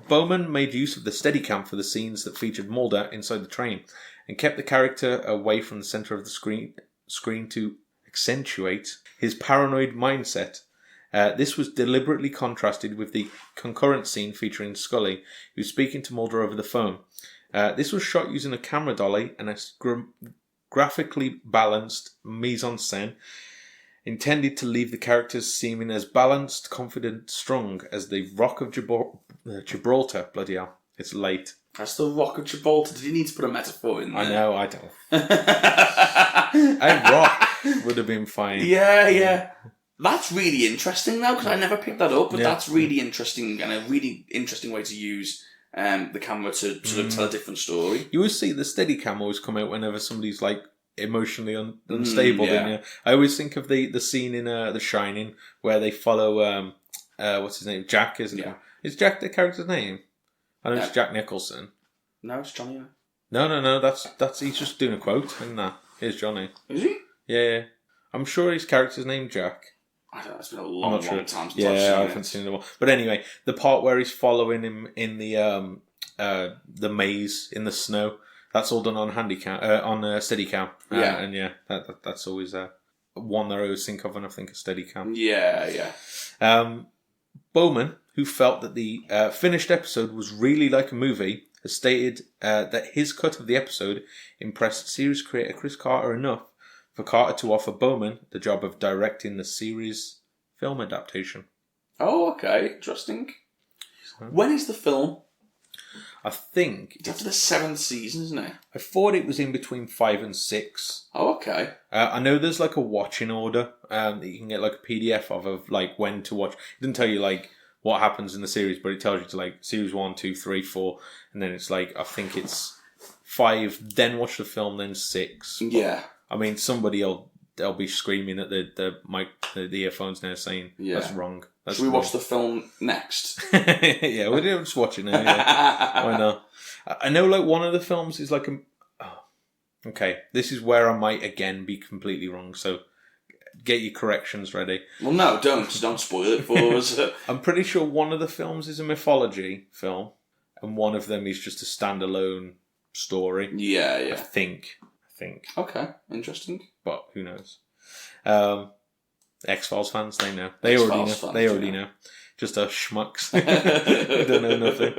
Bowman made use of the Steadicam for the scenes that featured Mulder inside the train and kept the character away from the centre of the screen to accentuate his paranoid mindset. This was deliberately contrasted with the concurrent scene featuring Scully, who's speaking to Mulder over the phone. This was shot using a camera dolly and a graphically balanced mise-en-scène intended to leave the characters seeming as balanced, confident, strong as the Rock of Gibraltar. Bloody hell, it's late. That's the Rock of Gibraltar. Did you need to put a metaphor in there? I know, I don't. A rock would have been fine. Yeah. That's really interesting now, because I never picked that up, but Yeah. that's really interesting and a really interesting way to use the camera to sort of tell a different story. You always see the Steadicam always come out whenever somebody's like emotionally unstable, yeah. don't you? I always think of the scene in The Shining where they follow what's his name, Jack, isn't it? Is Jack the character's name? I know it's Jack Nicholson. No, it's Johnny. No, that's he's just doing a quote, isn't that? Here's Johnny. Is he? Yeah. I'm sure his character's named Jack. I don't know, it's been a I'm long, not sure. long time since Yeah, I've I seen haven't it. seen it in a while. But anyway, the part where he's following him in the maze in the snow, that's all done on Steadicam. Yeah. And yeah, that's always one that I always think of when I think of Steadicam. Yeah. Bowman, who felt that the finished episode was really like a movie, has stated that his cut of the episode impressed series creator Chris Carter enough for Carter to offer Bowman the job of directing the series film adaptation. Oh, okay. Interesting. When is the film? I think It's after the 7th season, isn't it? I thought it was in between 5 and 6. Oh, okay. I know there's like a watching order that you can get like a PDF of like when to watch. It doesn't tell you like what happens in the series, but it tells you to like series 1, 2, 3, 4, and then it's like I think it's 5, then watch the film, then 6. Yeah. I mean, they'll be screaming at the mic, the earphones now, saying that's wrong. That's Should we wrong. watch the film next? Yeah, we're just watching it. Yeah. Why not? I know, like one of the films is like okay, this is where I might again be completely wrong. So get your corrections ready. Well, no, don't spoil it for us. I'm pretty sure one of the films is a mythology film, and one of them is just a standalone story. I Yeah. think. Okay, interesting. But who knows? X-Files fans, they know. They X-Files already know. Just us schmucks. We don't know nothing.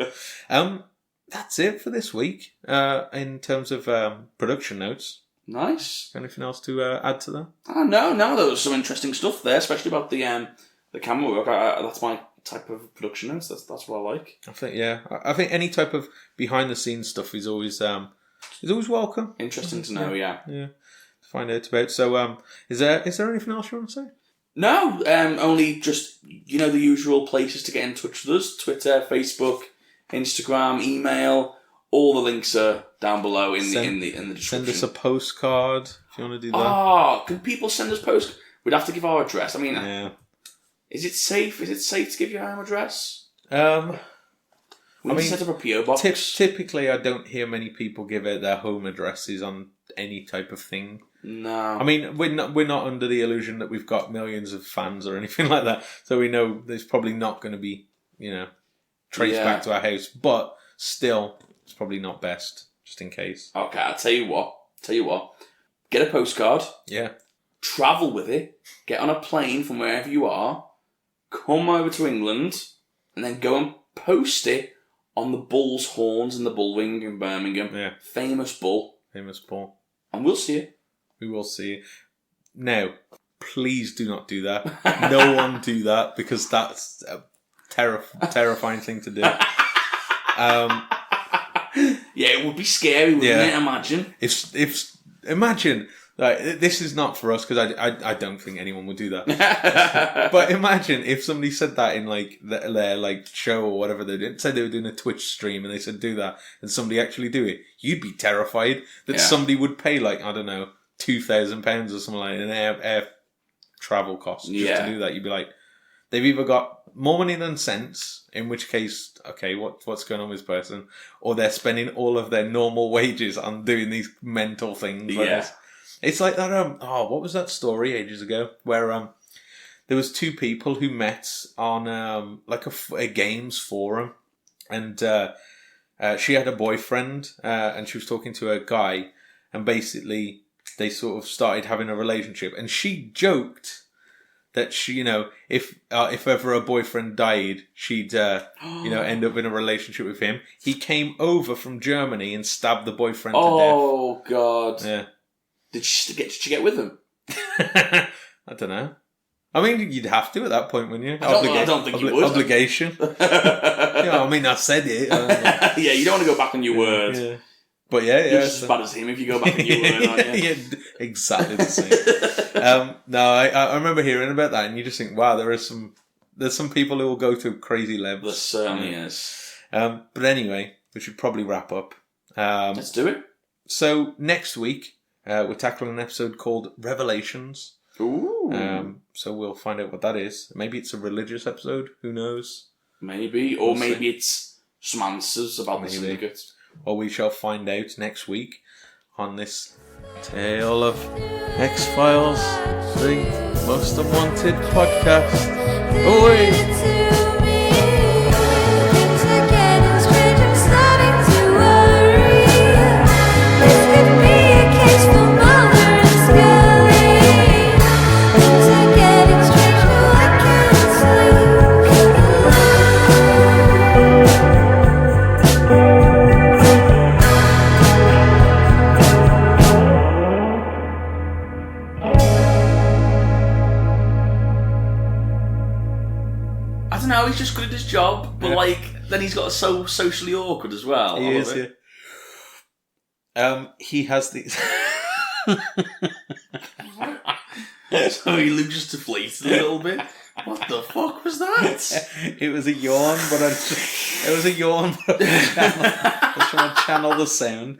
That's it for this week. In terms of production notes. Nice. Anything else to add to that? Oh, no, there was some interesting stuff there, especially about the camera work. That's my type of production notes. That's what I like. I think, yeah. I think any type of behind-the-scenes stuff is always welcome. Interesting to know, yeah. Yeah, to find out about. So, is there anything else you want to say? No, only just, the usual places to get in touch with us. Twitter, Facebook, Instagram, email. All the links are down below in the description. Send us a postcard if you want to do that. Oh, can people send us postcards? We'd have to give our address. I mean, Yeah. Is it safe? Is it safe to give your home address? We I mean, set up a PO box. Typically, I don't hear many people give out their home addresses on any type of thing. No. I mean, we're not under the illusion that we've got millions of fans or anything like that. So we know there's probably not going to be, traced back to our house. But still, it's probably not best, just in case. Okay, I'll tell you what. Get a postcard. Yeah. Travel with it. Get on a plane from wherever you are. Come over to England. And then go and post it on the bull's horns in the Bullring in Birmingham. Yeah. Famous bull. Famous Paul. And we'll see you. We will see you. Now, please do not do that. No one do that, because that's a terrifying thing to do. Yeah, Yeah, it would be scary, wouldn't Yeah. it? Imagine. If imagine, like, this is not for us because I don't think anyone would do that. But imagine if somebody said that in like their like show or whatever they did. Say they were doing a Twitch stream and they said do that, and somebody actually do it. You'd be terrified that somebody would pay like, I don't know, £2,000 or something like an air travel cost just to do that. You'd be like, they've either got more money than sense, in which case, okay, what's going on with this person, or they're spending all of their normal wages on doing these mental things like this. It's like that. What was that story ages ago where there was two people who met on like a games forum, and she had a boyfriend, and she was talking to a guy, and basically they sort of started having a relationship, and she joked that she, if ever a boyfriend died, she'd end up in a relationship with him. He came over from Germany and stabbed the boyfriend to death. Oh God! Yeah. Did she get with him? I don't know. I mean, you'd have to at that point, wouldn't you? I don't think you would. Obligation. I mean, I said it. Yeah, you don't want to go back on your word. Yeah. But yeah. You're just as bad as him if you go back on your word, aren't you? Yeah, exactly the same. No, I remember hearing about that, and you just think, wow, there's some people who will go to crazy lengths. There certainly is. But anyway, we should probably wrap up. Let's do it. So next week, we're tackling an episode called Revelations. Ooh. So we'll find out what that is. Maybe it's a religious episode. Who knows? Maybe. Or maybe it's some answers about the syndicate. Or we shall find out next week on this Tale of X-Files, the Most Unwanted podcast. Away! He's just good at his job, but then he's got so socially awkward as well. He is. Yeah. He has these. So he looks just deflated a little bit. What the fuck was that? It was a yawn, but I was trying to channel the sound.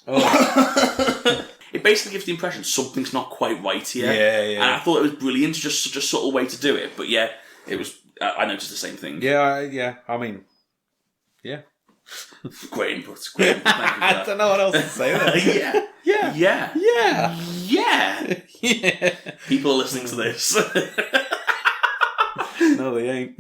Oh. It basically gives the impression something's not quite right here. Yeah. And I thought it was brilliant, just such a subtle way to do it. But yeah, it was. I noticed the same thing. Yeah. I mean, yeah. Great input. Thank you for that. I don't know what else to say there. Yeah. People are listening to this. No, they ain't.